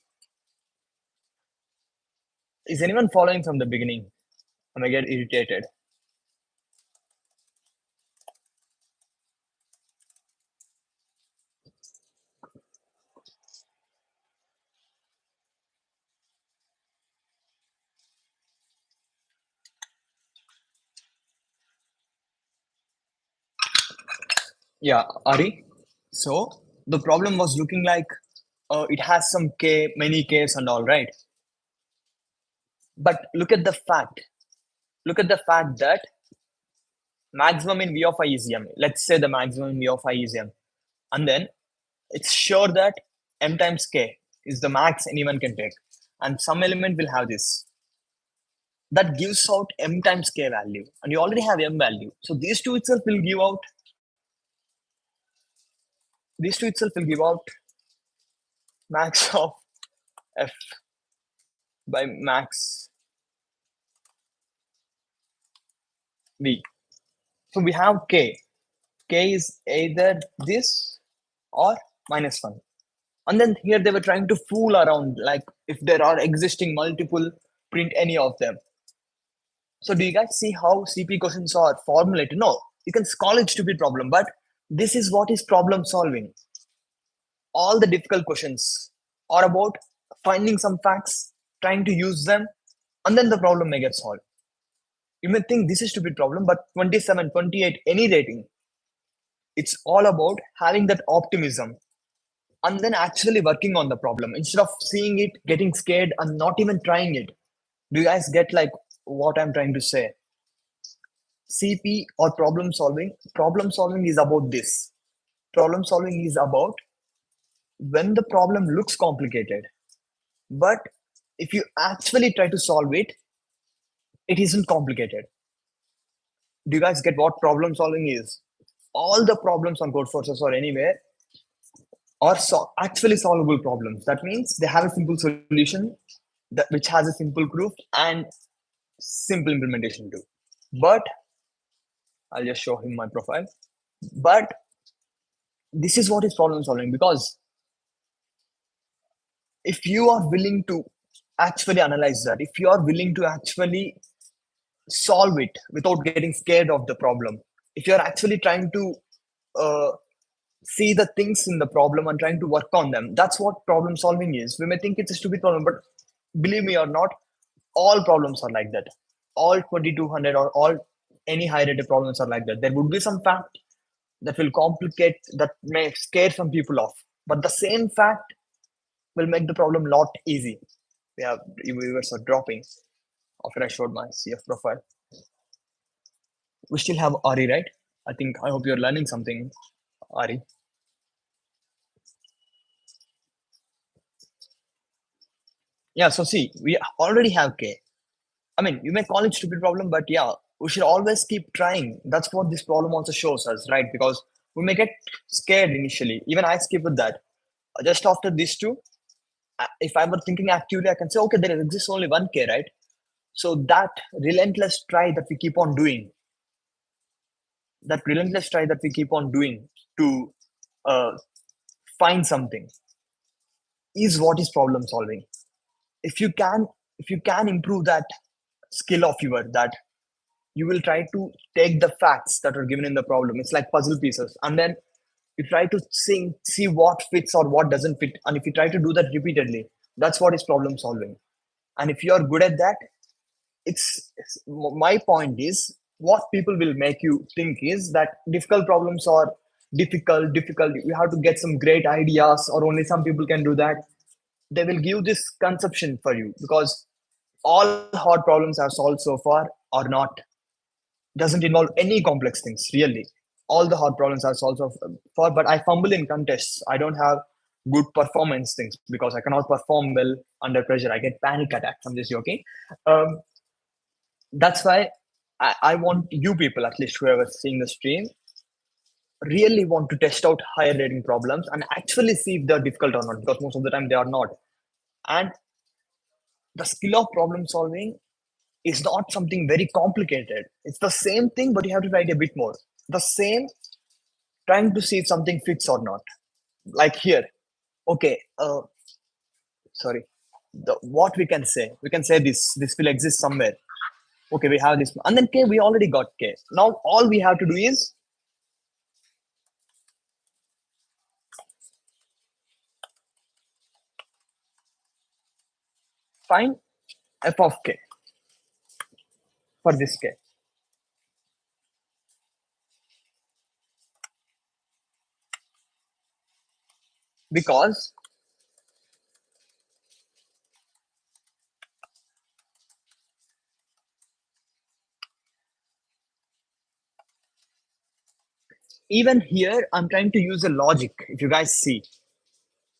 Is anyone following from the beginning? I may get irritated. Yeah, Ari. So, the problem was looking like it has some K, many Ks and all, right? But look at the fact. Look at the fact that maximum in V of I is M. Let's say the maximum in V of I is M. And then it's sure that M times K is the max anyone can take. And some element will have this. That gives out M times K value. And you already have M value. So these two itself will give out max of F by max V. So we have K. K is either this or minus 1. And then here they were trying to fool around, like if there are existing multiple, print any of them. So do you guys see how CP questions are formulated? No, you can call it stupid problem, but this is what is problem solving. All the difficult questions are about finding some facts, trying to use them, and then the problem may get solved. You may think this is stupid problem, but 27, 28, any rating, it's all about having that optimism and then actually working on the problem instead of seeing it, getting scared, and not even trying it. Do you guys get like what I'm trying to say? CP or problem solving? Problem solving is about this. Problem solving is about when the problem looks complicated, but if you actually try to solve it, it isn't complicated. Do you guys get what problem solving is? All the problems on code forces or anywhere are actually solvable problems. That means they have a simple solution that which has a simple proof and simple implementation too. But I'll just show him my profile. But this is what is problem solving because if you are willing to actually analyze that, if you are willing to actually solve it without getting scared of the problem. If you're actually trying to uh, see the things in the problem and trying to work on them, that's what problem solving is. We may think it's a stupid problem, but believe me or not, all problems are like that. All 2200 or all any high rated problems are like that. There would be some fact that will complicate, that may scare some people off, but the same fact will make the problem lot easy. Yeah, viewers are dropping after I showed my CF profile. We still have Ari, right? I hope you're learning something, Ari. Yeah, so see, we already have K. I mean, you may call it stupid problem, but yeah, we should always keep trying. That's what this problem also shows us, right? Because we may get scared initially. Even I skip with that. Just after these two, if I were thinking actively, I can say, okay, there exists only one K, right? So that relentless try that we keep on doing to uh, find something is what is problem solving. If you can, if you can improve that skill of yours, that you will try to take the facts that are given in the problem. It's like puzzle pieces, and then you try to see what fits or what doesn't fit. And if you try to do that repeatedly, that's what is problem solving. And if you are good at that, my point is, what people will make you think is that difficult problems are difficult. You have to get some great ideas, or only some people can do that. They will give this conception for you, because all hard problems I've solved so far are not, doesn't involve any complex things really. All the hard problems are solved so far, but I fumble in contests. I don't have good performance things because I cannot perform well under pressure. I get panic attacks. I'm just joking. Um, that's why I want you people, at least whoever seeing the stream, really want to test out higher rating problems and actually see if they're difficult or not, because most of the time they are not. And the skill of problem solving is not something very complicated. It's the same thing, but you have to write a bit more. The same, trying to see if something fits or not. Like here, okay, sorry. What we can say this will exist somewhere. Okay, we have this, and then K, we already got K. Now all we have to do is find f of K for this K. Because even here, I'm trying to use a logic. If you guys see,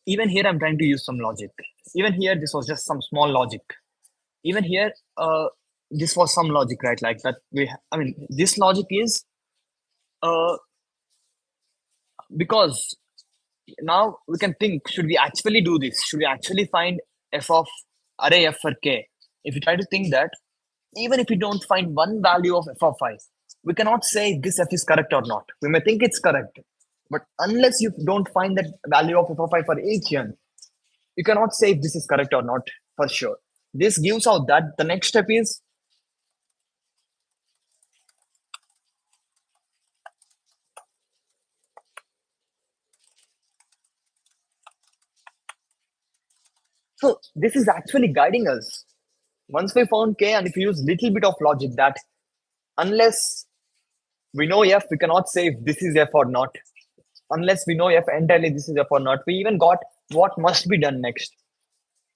even here, I'm trying to use some logic. Even here, this was just some small logic. Even here, this was some logic, right? Like that. I mean, this logic is uh, because now we can think: should we actually do this? Should we actually find f of array f for k? If you try to think that, even if we don't find one value of f of I, we cannot say this f is correct or not. We may think it's correct, but unless you don't find that value of f of I for each n, you cannot say if this is correct or not for sure. This gives out that the next step is, so this is actually guiding us. Once we found k, and if we use little bit of logic, that unless we know f, we cannot say if this is f or not. Unless we know if entirely this is f or not, we even got what must be done next.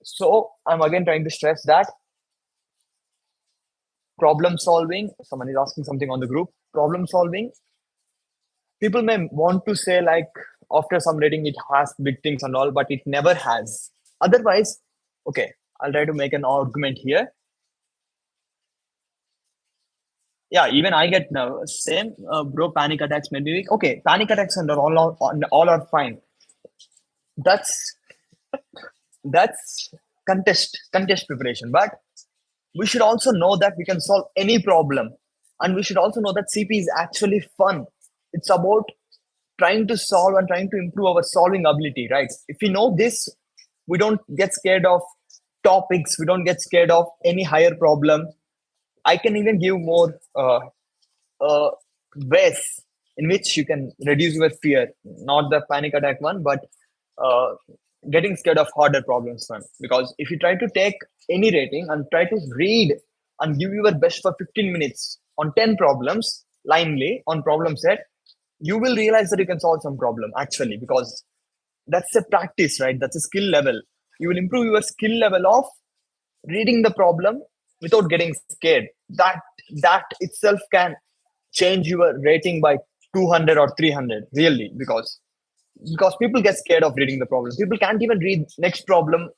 So I'm again trying to stress that problem solving, someone is asking something on the group, problem solving, people may want to say like after some rating it has big things and all, but it never has. Otherwise, okay, I'll try to make an argument here. Yeah, even I get nervous. Same, bro. Panic attacks may be weak. Okay, panic attacks and all are fine. That's that's contest preparation. But we should also know that we can solve any problem, and we should also know that CP is actually fun. It's about trying to solve and trying to improve our solving ability, right? If we know this, we don't get scared of topics. We don't get scared of any higher problem. I can even give more uh, ways in which you can reduce your fear, not the panic attack one, but uh, getting scared of harder problems one. Because if you try to take any rating and try to read and give your best for 15 minutes on 10 problems, linely on problem set, you will realize that you can solve some problem actually, because that's a practice, right? That's a skill level. You will improve your skill level of reading the problem without getting scared. That itself can change your rating by 200 or 300, really, because people get scared of reading the problem. People can't even read next problem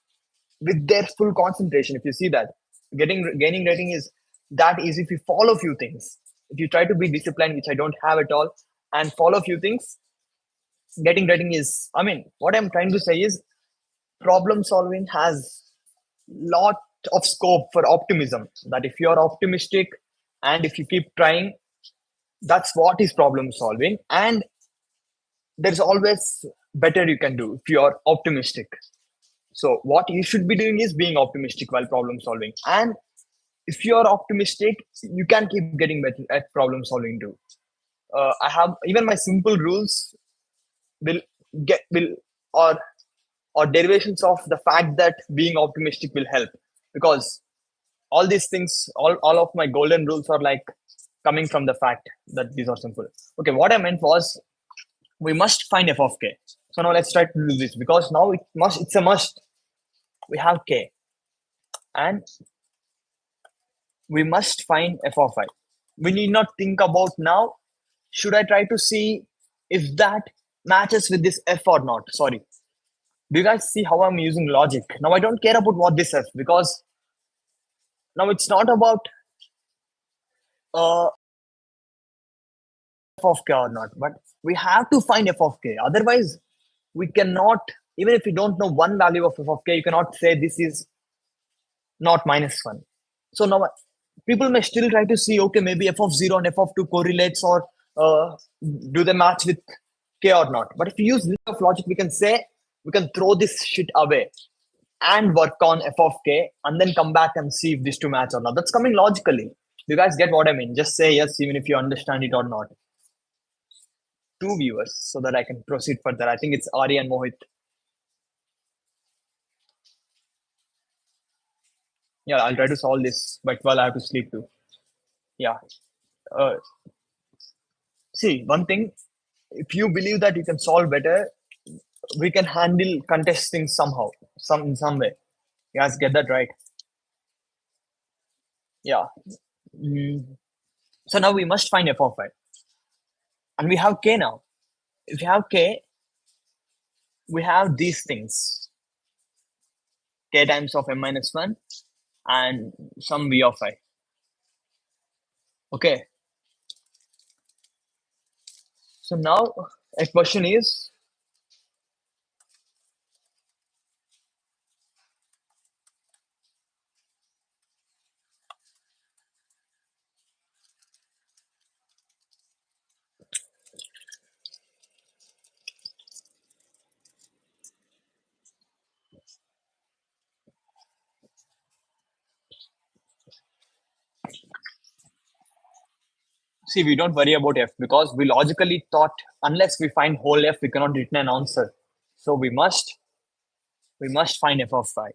with their full concentration. If you see that, gaining rating is that easy if you follow a few things. If you try to be disciplined, which I don't have at all, and follow a few things, getting rating is, I mean, what I'm trying to say is problem solving has lot of scope for optimism. That if you're optimistic and if you keep trying, that's what is problem solving. And there's always better you can do if you're optimistic. So what you should be doing is being optimistic while problem solving. And if you're optimistic, you can keep getting better at problem solving too. I have even my simple rules will get will or or derivations of the fact that being optimistic will help, because all these things, all of my golden rules are like coming from the fact that these are simple. Okay, what I meant was we must find f of k. So now let's try to do this, because now it's a must. We have k and we must find f of I. We need not think about now, should I try to see if that matches with this f or not. Sorry, do you guys see how I'm using logic? Now I don't care about what this is, because now it's not about f of k or not, but we have to find f of k. Otherwise, we cannot, even if you don't know one value of f of k, you cannot say this is not minus 1. So now people may still try to see, okay, maybe f of 0 and f of 2 correlates, or do they match with k or not. But if you use this of logic, we can say, we can throw this shit away and work on f of k and then come back and see if these two match or not. That's coming logically. You guys get what I mean? Just say yes, even if you understand it or not. Two viewers, so that I can proceed further. I think it's Ari and Mohit. Yeah, I'll try to solve this, but while I have to sleep too. Yeah. Uh, See, one thing, if you believe that you can solve better, we can handle contesting somehow, in some way. You guys get that right? Yeah. Mm. So now we must find f of I. And we have k now. If you have k, we have these things. K times of m minus 1 and some v of I. Okay. So now a question is, see, we don't worry about f, because we logically thought unless we find whole f, we cannot return an answer. So we must find f of I.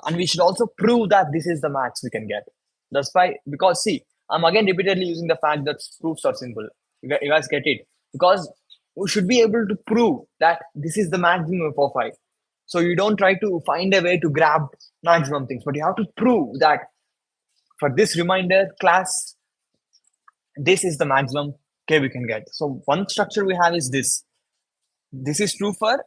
And we should also prove that this is the max we can get. That's why, because see, I'm again repeatedly using the fact that proofs are simple. You guys get it? Because we should be able to prove that this is the maximum of I. So you don't try to find a way to grab maximum things, but you have to prove that for this reminder class, this is the maximum k we can get. So one structure we have is this. This is true for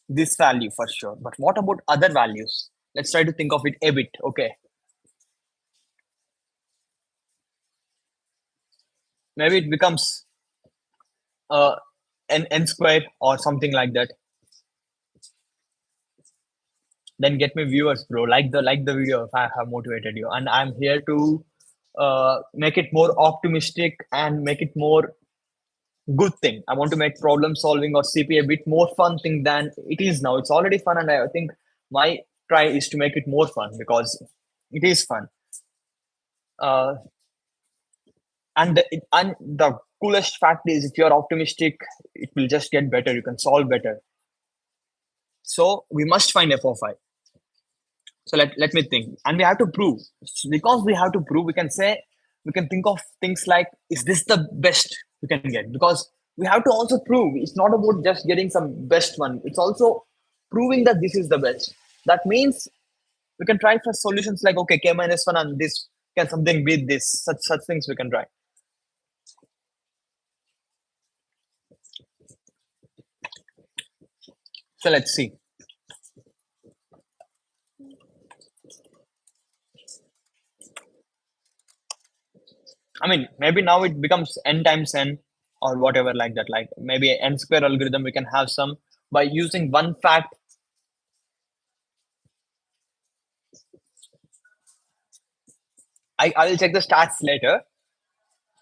this value for sure. But what about other values? Let's try to think of it a bit. Okay. Maybe it becomes uh, n square or something like that. Then get me viewers, bro. Like the video if I have motivated you. And I'm here to make it more optimistic and make it more good thing. I want to make problem solving or CP a bit more fun thing than it is now. It's already fun, and I think my try is to make it more fun because it is fun. Uh, and the coolest fact is, if you're optimistic, it will just get better. You can solve better. So we must find f of I. So let me think. And we have to prove. Because we have to prove, we can say, we can think of things like, is this the best we can get? Because we have to also prove it's not about just getting some best one. It's also proving that this is the best. That means we can try for solutions like, okay, k minus one and this can something beat this. Such things we can try. So let's see. I mean, maybe now it becomes n times n or whatever like that. Like maybe n square algorithm, we can have some by using one fact. I will check the stats later,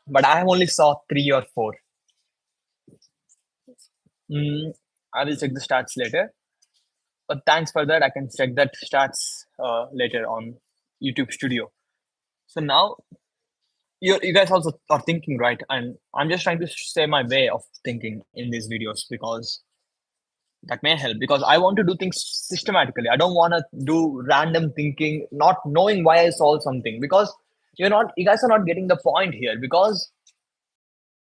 but I have only saw three or four. Mm, I will check the stats later. But thanks for that. I can check that stats later on YouTube Studio. So now you guys also are thinking, right? And I'm just trying to say my way of thinking in these videos because that may help. Because I want to do things systematically. I don't want to do random thinking, not knowing why I solve something. Because you guys are not getting the point here. Because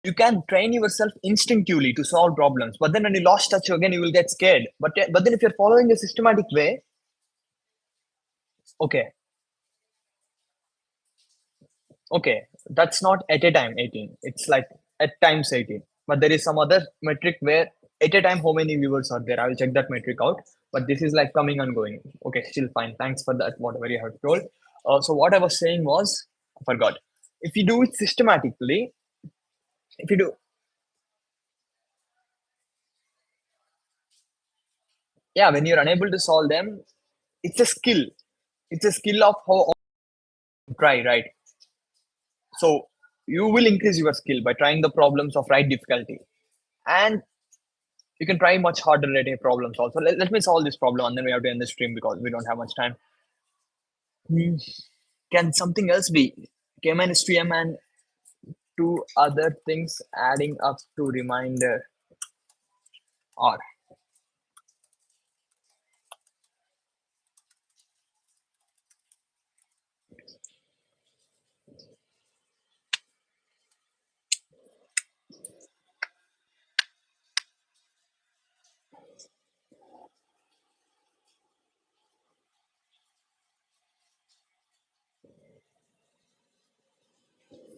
you can train yourself instinctively to solve problems, but then when you lost touch again, you will get scared. But then if you're following a systematic way, okay, okay, that's not at a time 18. It's like at times 18. But there is some other metric where at a time how many viewers are there. I will check that metric out. But this is like coming and going. Okay, still fine. Thanks for that. Whatever you have told. So what I was saying was, I forgot. If you do it systematically, if you do, yeah, when you're unable to solve them, it's a skill. It's a skill of how try, right? So you will increase your skill by trying the problems of right difficulty. And you can try much harder rated problems also. Let me solve this problem and then we have to end the stream because we don't have much time. Hmm. Can something else be? K minus 2m and two other things adding up to remainder R.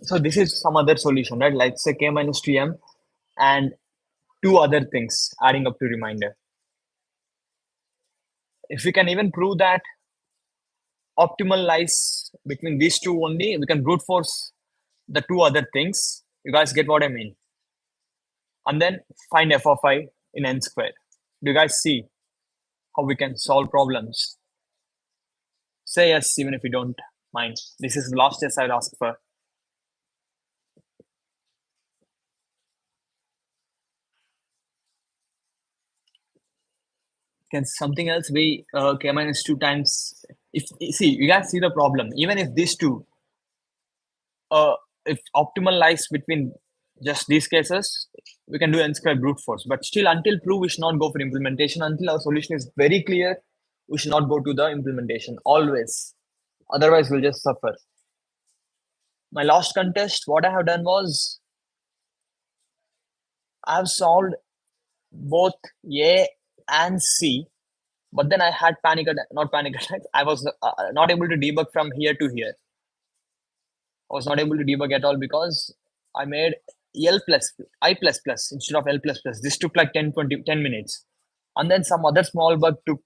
So this is some other solution, right? Like say K minus 2m and two other things adding up to remainder. If we can even prove that optimal lies between these two only, we can brute force the two other things. You guys get what I mean? And then find f of I in n square. Do you guys see how we can solve problems? Say yes, even if you don't mind. This is the last test I'll ask for. Can something else be k minus two times? If see, you guys see the problem. Even if these two, uh, if optimal lies between just these cases, we can do n square brute force. But still, until proof, we should not go for implementation. Until our solution is very clear, we should not go to the implementation. Always. Otherwise, we'll just suffer. My last contest, what I have done was I have solved both A and C, but then I had not panic attacks. I was not able to debug from here to here. I was not able to debug at all because I made L plus I plus plus instead of L plus plus. This took like 10 minutes. And then some other small bug took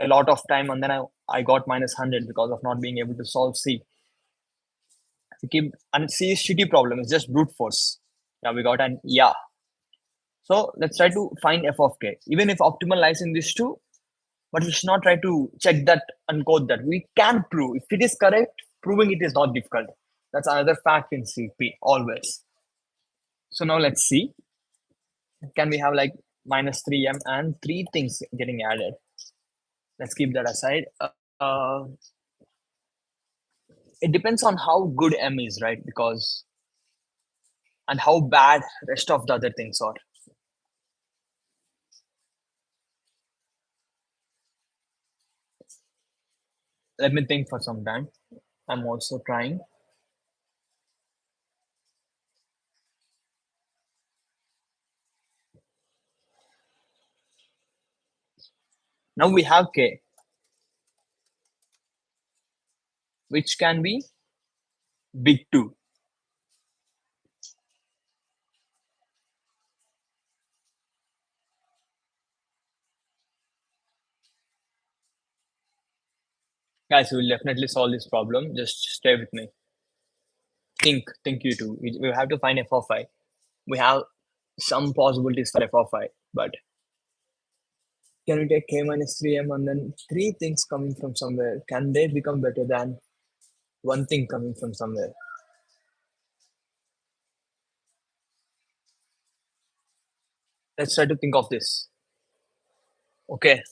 a lot of time. And then I got minus 100 because of not being able to solve C. And C is shitty problem. It's just brute force. Yeah, we got an yeah. So let's try to find f of k. Even if optimal lies in these two, but we should not try to check that and code that. We can prove. If it is correct, proving it is not difficult. That's another fact in CP, always. So now let's see. Can we have like minus 3m and three things getting added? Let's keep that aside. Uh, it depends on how good M is, right? Because and how bad rest of the other things are. Let me think for some time. I'm also trying. Now we have K, which can be big 2. Guys, we will definitely solve this problem. Just stay with me. Think you too. We have to find f of I. We have some possibilities for f of I, but can we take k minus 3m and then three things coming from somewhere? Can they become better than one thing coming from somewhere? Let's try to think of this. Okay.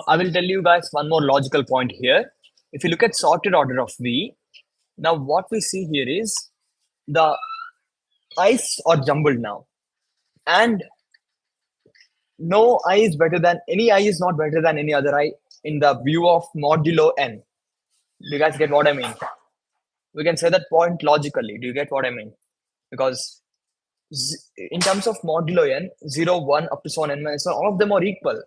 I will tell you guys one more logical point here. If you look at sorted order of V, now what we see here is the i's are jumbled now. And no I is better than any I is not better than any other I in the view of modulo n. Do you guys get what I mean? We can say that point logically. Do you get what I mean? Because in terms of modulo n, 0, 1 up to so on n minus 1, all of them are equal.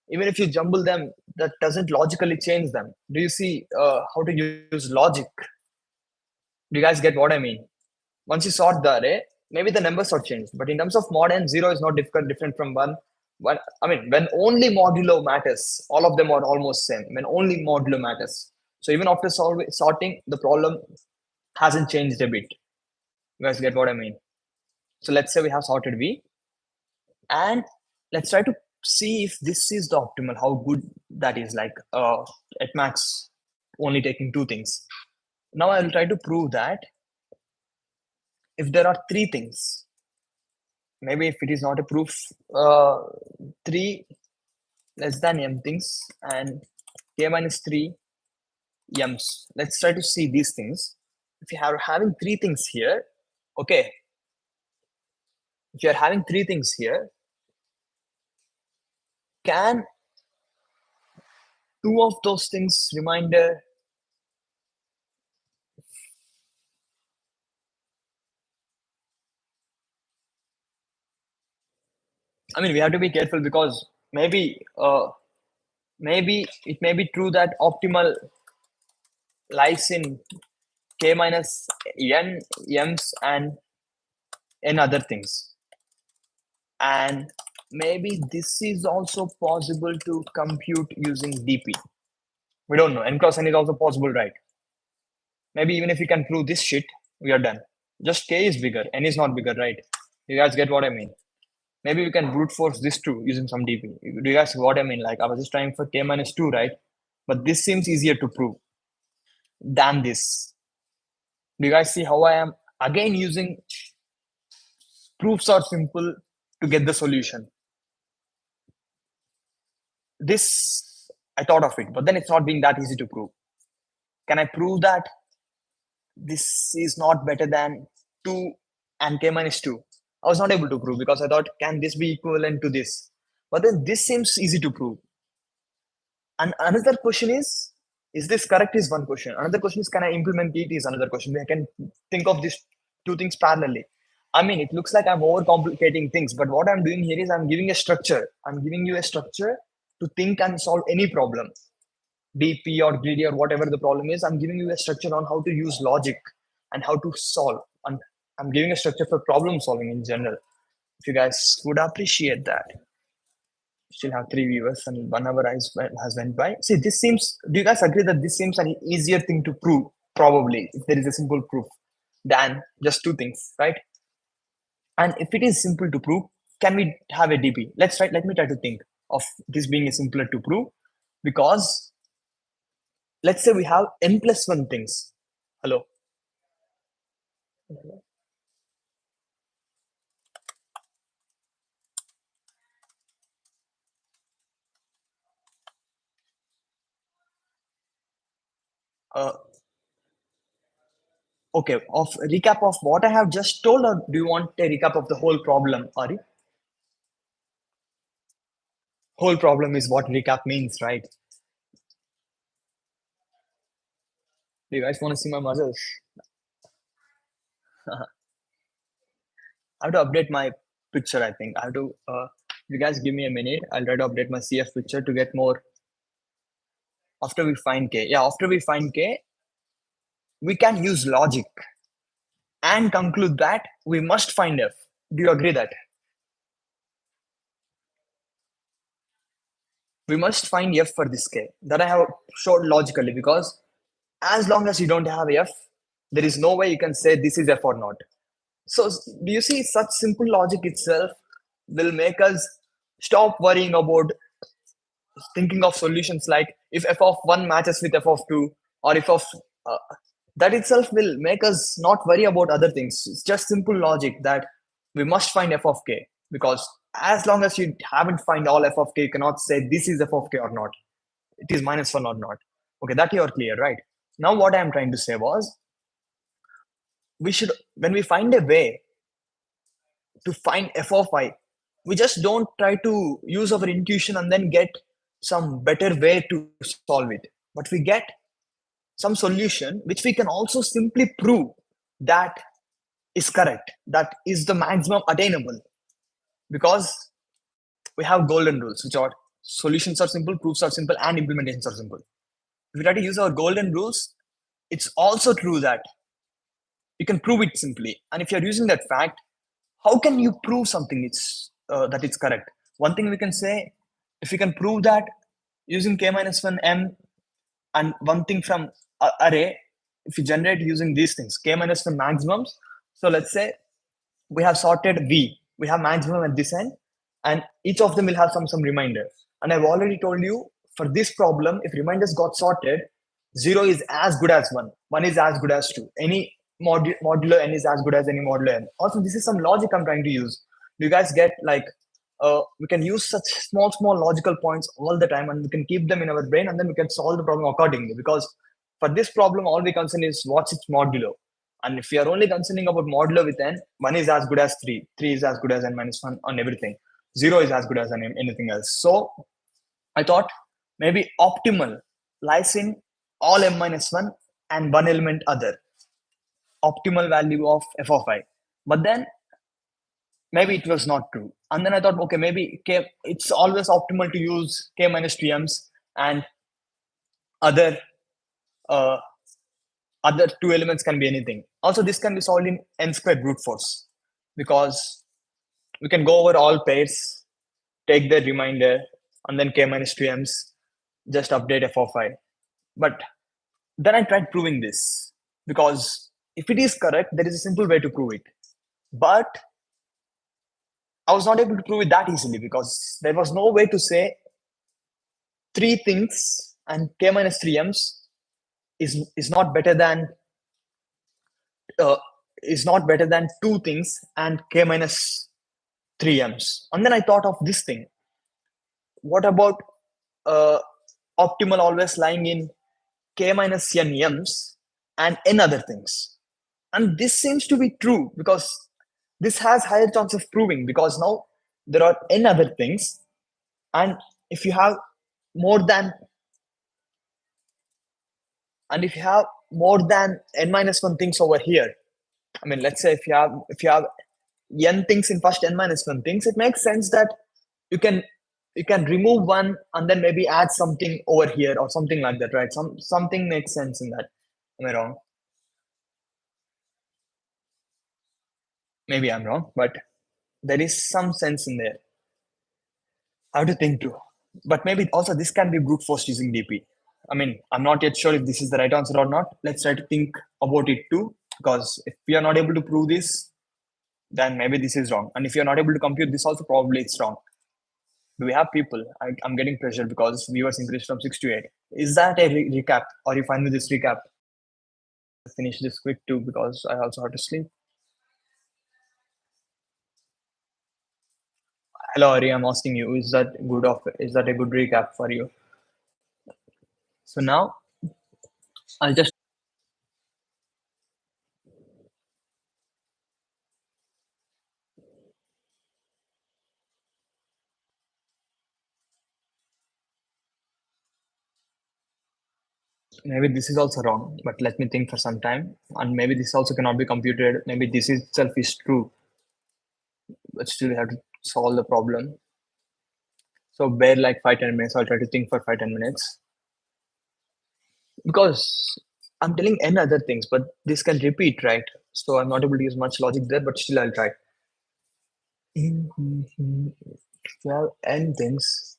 Even if you jumble them, that doesn't logically change them. Do you see how to use logic? Do you guys get what I mean? Once you sort the array, maybe the numbers are changed. But in terms of mod n, 0 is not different from 1. But I mean, when only modulo matters, all of them are almost same. When only modulo matters. So even after sorting, the problem hasn't changed a bit. You guys get what I mean? So let's say we have sorted V, and let's try to see if this is the optimal, how good that is, like at max, only taking two things. Now I will try to prove that if there are three things, maybe if it is not a proof, three less than m things and k minus 3 m's. Let's try to see these things. If you are having three things here, okay, if you are having three things here, can two of those things reminder? I mean, we have to be careful because maybe it may be true that optimal lies in k minus n m's and n other things, and maybe this is also possible to compute using dp. We don't know. N cross n is also possible, right? Maybe even if we can prove this shit, we are done. Just k is bigger, n is not bigger, right? You guys get what I mean? Maybe we can brute force this too using some dp. Do you guys see what I mean? Like I was just trying for k minus 2, right? But this seems easier to prove than this. Do you guys see how I am again using proofs are simple to get the solution? This I thought of it, but then it's not being that easy to prove. Can I prove that this is not better than 2 and k minus 2? I was not able to prove because I thought, can this be equivalent to this? But then this seems easy to prove. And another question is this correct? Is one question. Another question is, can I implement it? Is another question. I can think of these two things parallelly. I mean, it looks like I'm overcomplicating things, but what I'm doing here is I'm giving a structure. I'm giving you a structure to think and solve any problem, DP or greedy or whatever the problem is. I'm giving you a structure on how to use logic and how to solve. And I'm giving a structure for problem solving in general. If you guys would appreciate that. Still have three viewers and 1 hour has went by. See, this seems. Do you guys agree that this seems an easier thing to prove probably, if there is a simple proof, than just two things, right? And if it is simple to prove, can we have a DP? Let's try. Let me try to think of this being a simpler to prove, because let's say we have n plus one things. Hello. Uh, okay. Of recap of what I have just told, or do you want a recap of the whole problem, Ari? Whole problem is what recap means, right? Do you guys want to see my muscles? I have to update my picture. I think I have to. You guys give me a minute. I'll try to update my CF picture to get more. After we find K, yeah. After we find K, we can use logic and conclude that we must find F. Do you agree that we must find F for this K? That I have showed logically, because as long as you don't have F, there is no way you can say this is F or not. So, do you see such simple logic itself will make us stop worrying about thinking of solutions like if f of 1 matches with f of 2, or if of uh, that itself will make us not worry about other things. It's just simple logic that we must find f of k, because as long as you haven't find all f of k, you cannot say this is f of k or not, it is minus 1 or not. Okay, that you are clear, right? Now what I am trying to say was, we should, when we find a way to find f of I, we just don't try to use our intuition and then get some better way to solve it, but we get some solution which we can also simply prove that is correct, that is the maximum attainable, because we have golden rules, which are solutions are simple, proofs are simple, and implementations are simple. If we try to use our golden rules, it's also true that you can prove it simply. And if you're using that fact, how can you prove something it's that it's correct? One thing we can say, if we can prove that using k minus 1 m, and one thing from array, if you generate using these things k minus 1 maximums. So let's say we have sorted v, we have maximum at this end, and each of them will have some reminder. And I've already told you, for this problem, if reminders got sorted, 0 is as good as 1, 1 is as good as 2, any modulo n is as good as any modulo n. Also, this is some logic I'm trying to use. Do you guys get, like, we can use such small logical points all the time, and we can keep them in our brain, and then we can solve the problem accordingly. Because for this problem, all we concern is what's its modulo. And if we are only concerning about modulo with n, 1 is as good as 3, 3 is as good as n minus 1 on everything, 0 is as good as anything else. So I thought maybe optimal lies in all m minus 1 and one element other, optimal value of f of I. But then maybe it was not true. And then I thought, okay, maybe k, it's always optimal to use k minus 3m's, and other uh, other two elements can be anything. Also, this can be solved in n squared brute force, because we can go over all pairs, take the remainder, and then k minus 2m's, just update f of I. But then I tried proving this, because if it is correct, there is a simple way to prove it. But I was not able to prove it that easily, because there was no way to say three things and k minus 3m's is not better than uh, two things and k minus 3m's. And then I thought of this thing. What about uh, optimal always lying in k minus n m's and n other things? And this seems to be true, because this has higher chance of proving, because now there are n other things, and if you have more than if you have more than n minus 1 things over here, I mean, let's say if you have n things in first n minus 1 things, it makes sense that you can remove one and then maybe add something over here or something like that, right? Something makes sense in that. Am I wrong? Maybe I'm wrong, but there is some sense in there. I have to think too. But maybe also this can be brute force using DP. I mean, I'm not yet sure if this is the right answer or not. Let's try to think about it too, because if we are not able to prove this, then maybe this is wrong. And if you're not able to compute this, also probably it's wrong. Do we have people? I'm getting pressure because viewers increased from 6 to 8. Is that a recap? Are you fine with this recap? Finish this quick too because I also have to sleep. Hello, Ari. I'm asking you. Is that a good recap for you? So now I'll just maybe this is also wrong, but let me think for some time. And maybe this also cannot be computed. Maybe this itself is true, but still we have to solve the problem. So bear like 5-10 minutes. I'll try to think for 5-10 minutes because I'm telling n other things, but this can repeat, right? So I'm not able to use much logic there, but still I'll try. Mhm. If you have n things,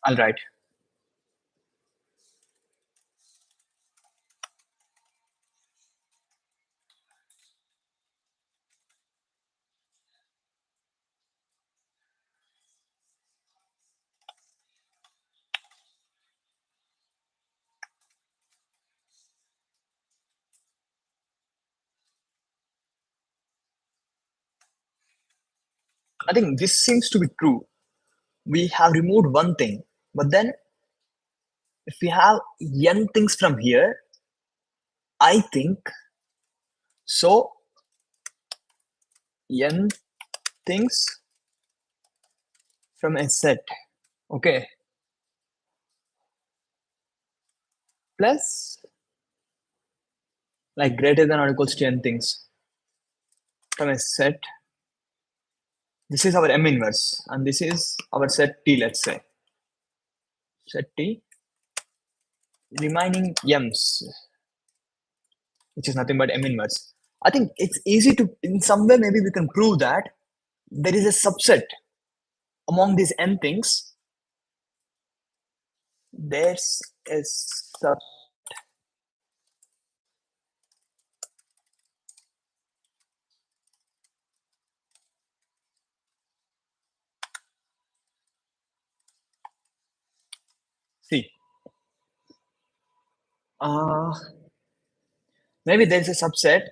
I'll write. I think this seems to be true. We have removed one thing, but then if we have n things from here, I think so. N things from a set, okay, plus like greater than or equals to n things from a set. This is our M inverse, and this is our set T, let's say. Set T, remaining M's, which is nothing but M inverse. I think it's easy to, in some way, maybe we can prove that there is a subset among these N things. There's a sub. See, uh, maybe there's a subset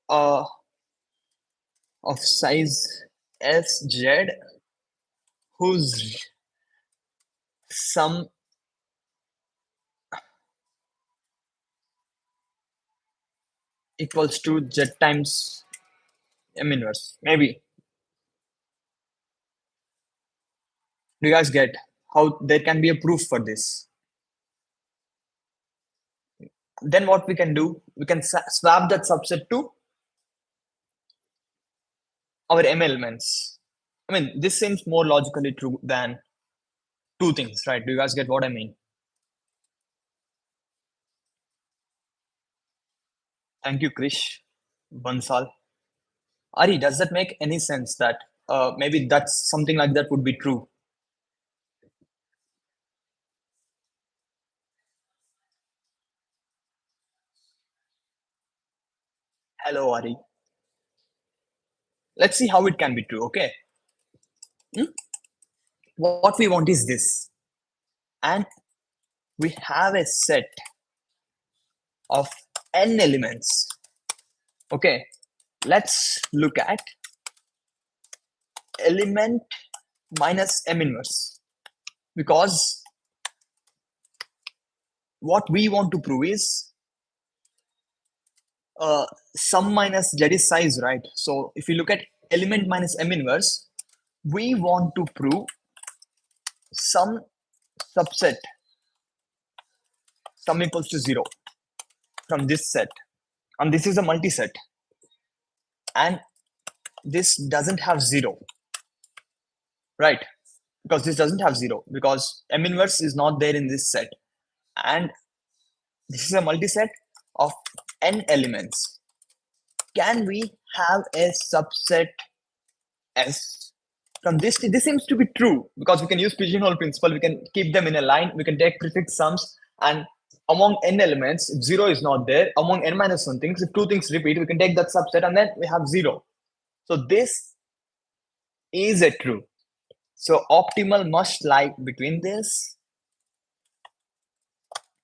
uh, of size SZ whose sum equals to Z times M inverse. Maybe. Do you guys get how there can be a proof for this? Then what we can do, we can swap that subset to our M elements. I mean, this seems more logically true than two things, right? Do you guys get what I mean? Thank you, Krish, Bansal. Ari, does that make any sense that maybe that's something like that would be true? Hello, Ari. Let's see how it can be true, okay? Hmm? What we want is this. And we have a set of n elements. Okay, let's look at element minus m inverse because what we want to prove is sum minus z is size, right? So if you look at element minus m inverse, we want to prove some subset sum equals to 0 from this set, and this is a multi-set, and this doesn't have 0, right? because this doesn't have 0, because M inverse is not there in this set. And this is a multiset of n elements. Can we have a subset S from this? This seems to be true because we can use pigeonhole principle. We can keep them in a line. We can take prefix sums, and among n elements, if 0 is not there, among n minus 1 things, if two things repeat, we can take that subset and then we have 0. So this is a true. So optimal must lie between this.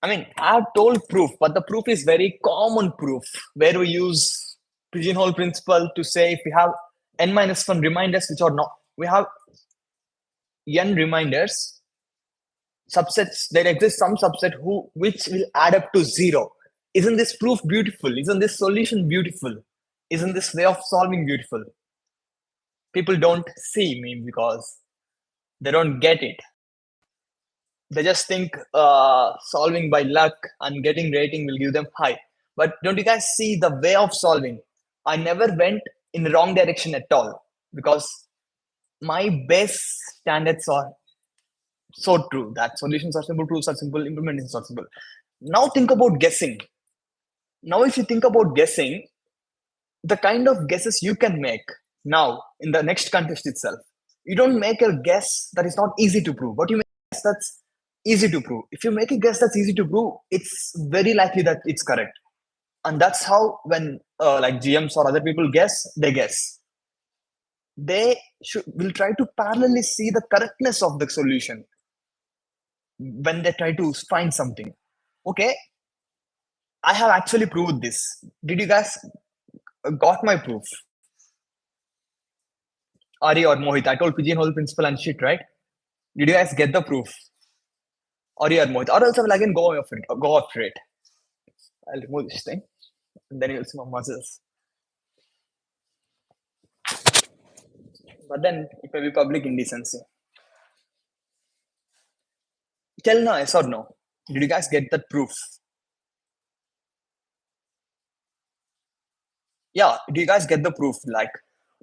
I mean, I've told proof, but the proof is very common proof where we use pigeonhole principle to say if we have n minus 1 reminders which are not, we have n reminders, subsets, there exists some subset which will add up to 0. Isn't this proof beautiful? Isn't this solution beautiful? Isn't this way of solving beautiful? People don't see me because they don't get it. They just think solving by luck and getting rating will give them high. But don't you guys see the way of solving? I never went in the wrong direction at all because my base standards are so true that solutions are simple, proofs are simple, implementations are simple. Now think about guessing. Now, if you think about guessing, the kind of guesses you can make now in the next contest itself, you don't make a guess that is not easy to prove, but you make a guess that's easy to prove. If you make a guess that's easy to prove, it's very likely that it's correct. And that's how when like GMs or other people guess, they guess. They will try to parallelly see the correctness of the solution when they try to find something. Okay, I have actually proved this. Did you guys got my proof? Ari or Mohit, I told pigeonhole principle and shit, right? Did you guys get the proof? Ari or Mohit, or else I will again go after it. Go after it. I'll remove this thing, and then you'll see my muscles. But then it may be public indecency. Tell no, yes or no. Did you guys get that proof? Yeah, do you guys get the proof? Like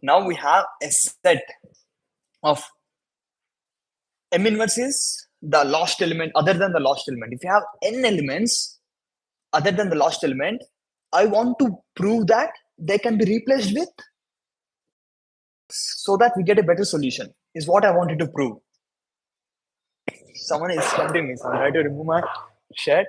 now we have a set of M inverse is the lost element other than the lost element. If you have n elements other than the lost element, I want to prove that they can be replaced with so that we get a better solution is what I wanted to prove. Someone is tempting me, so I'm trying to remove my shirt.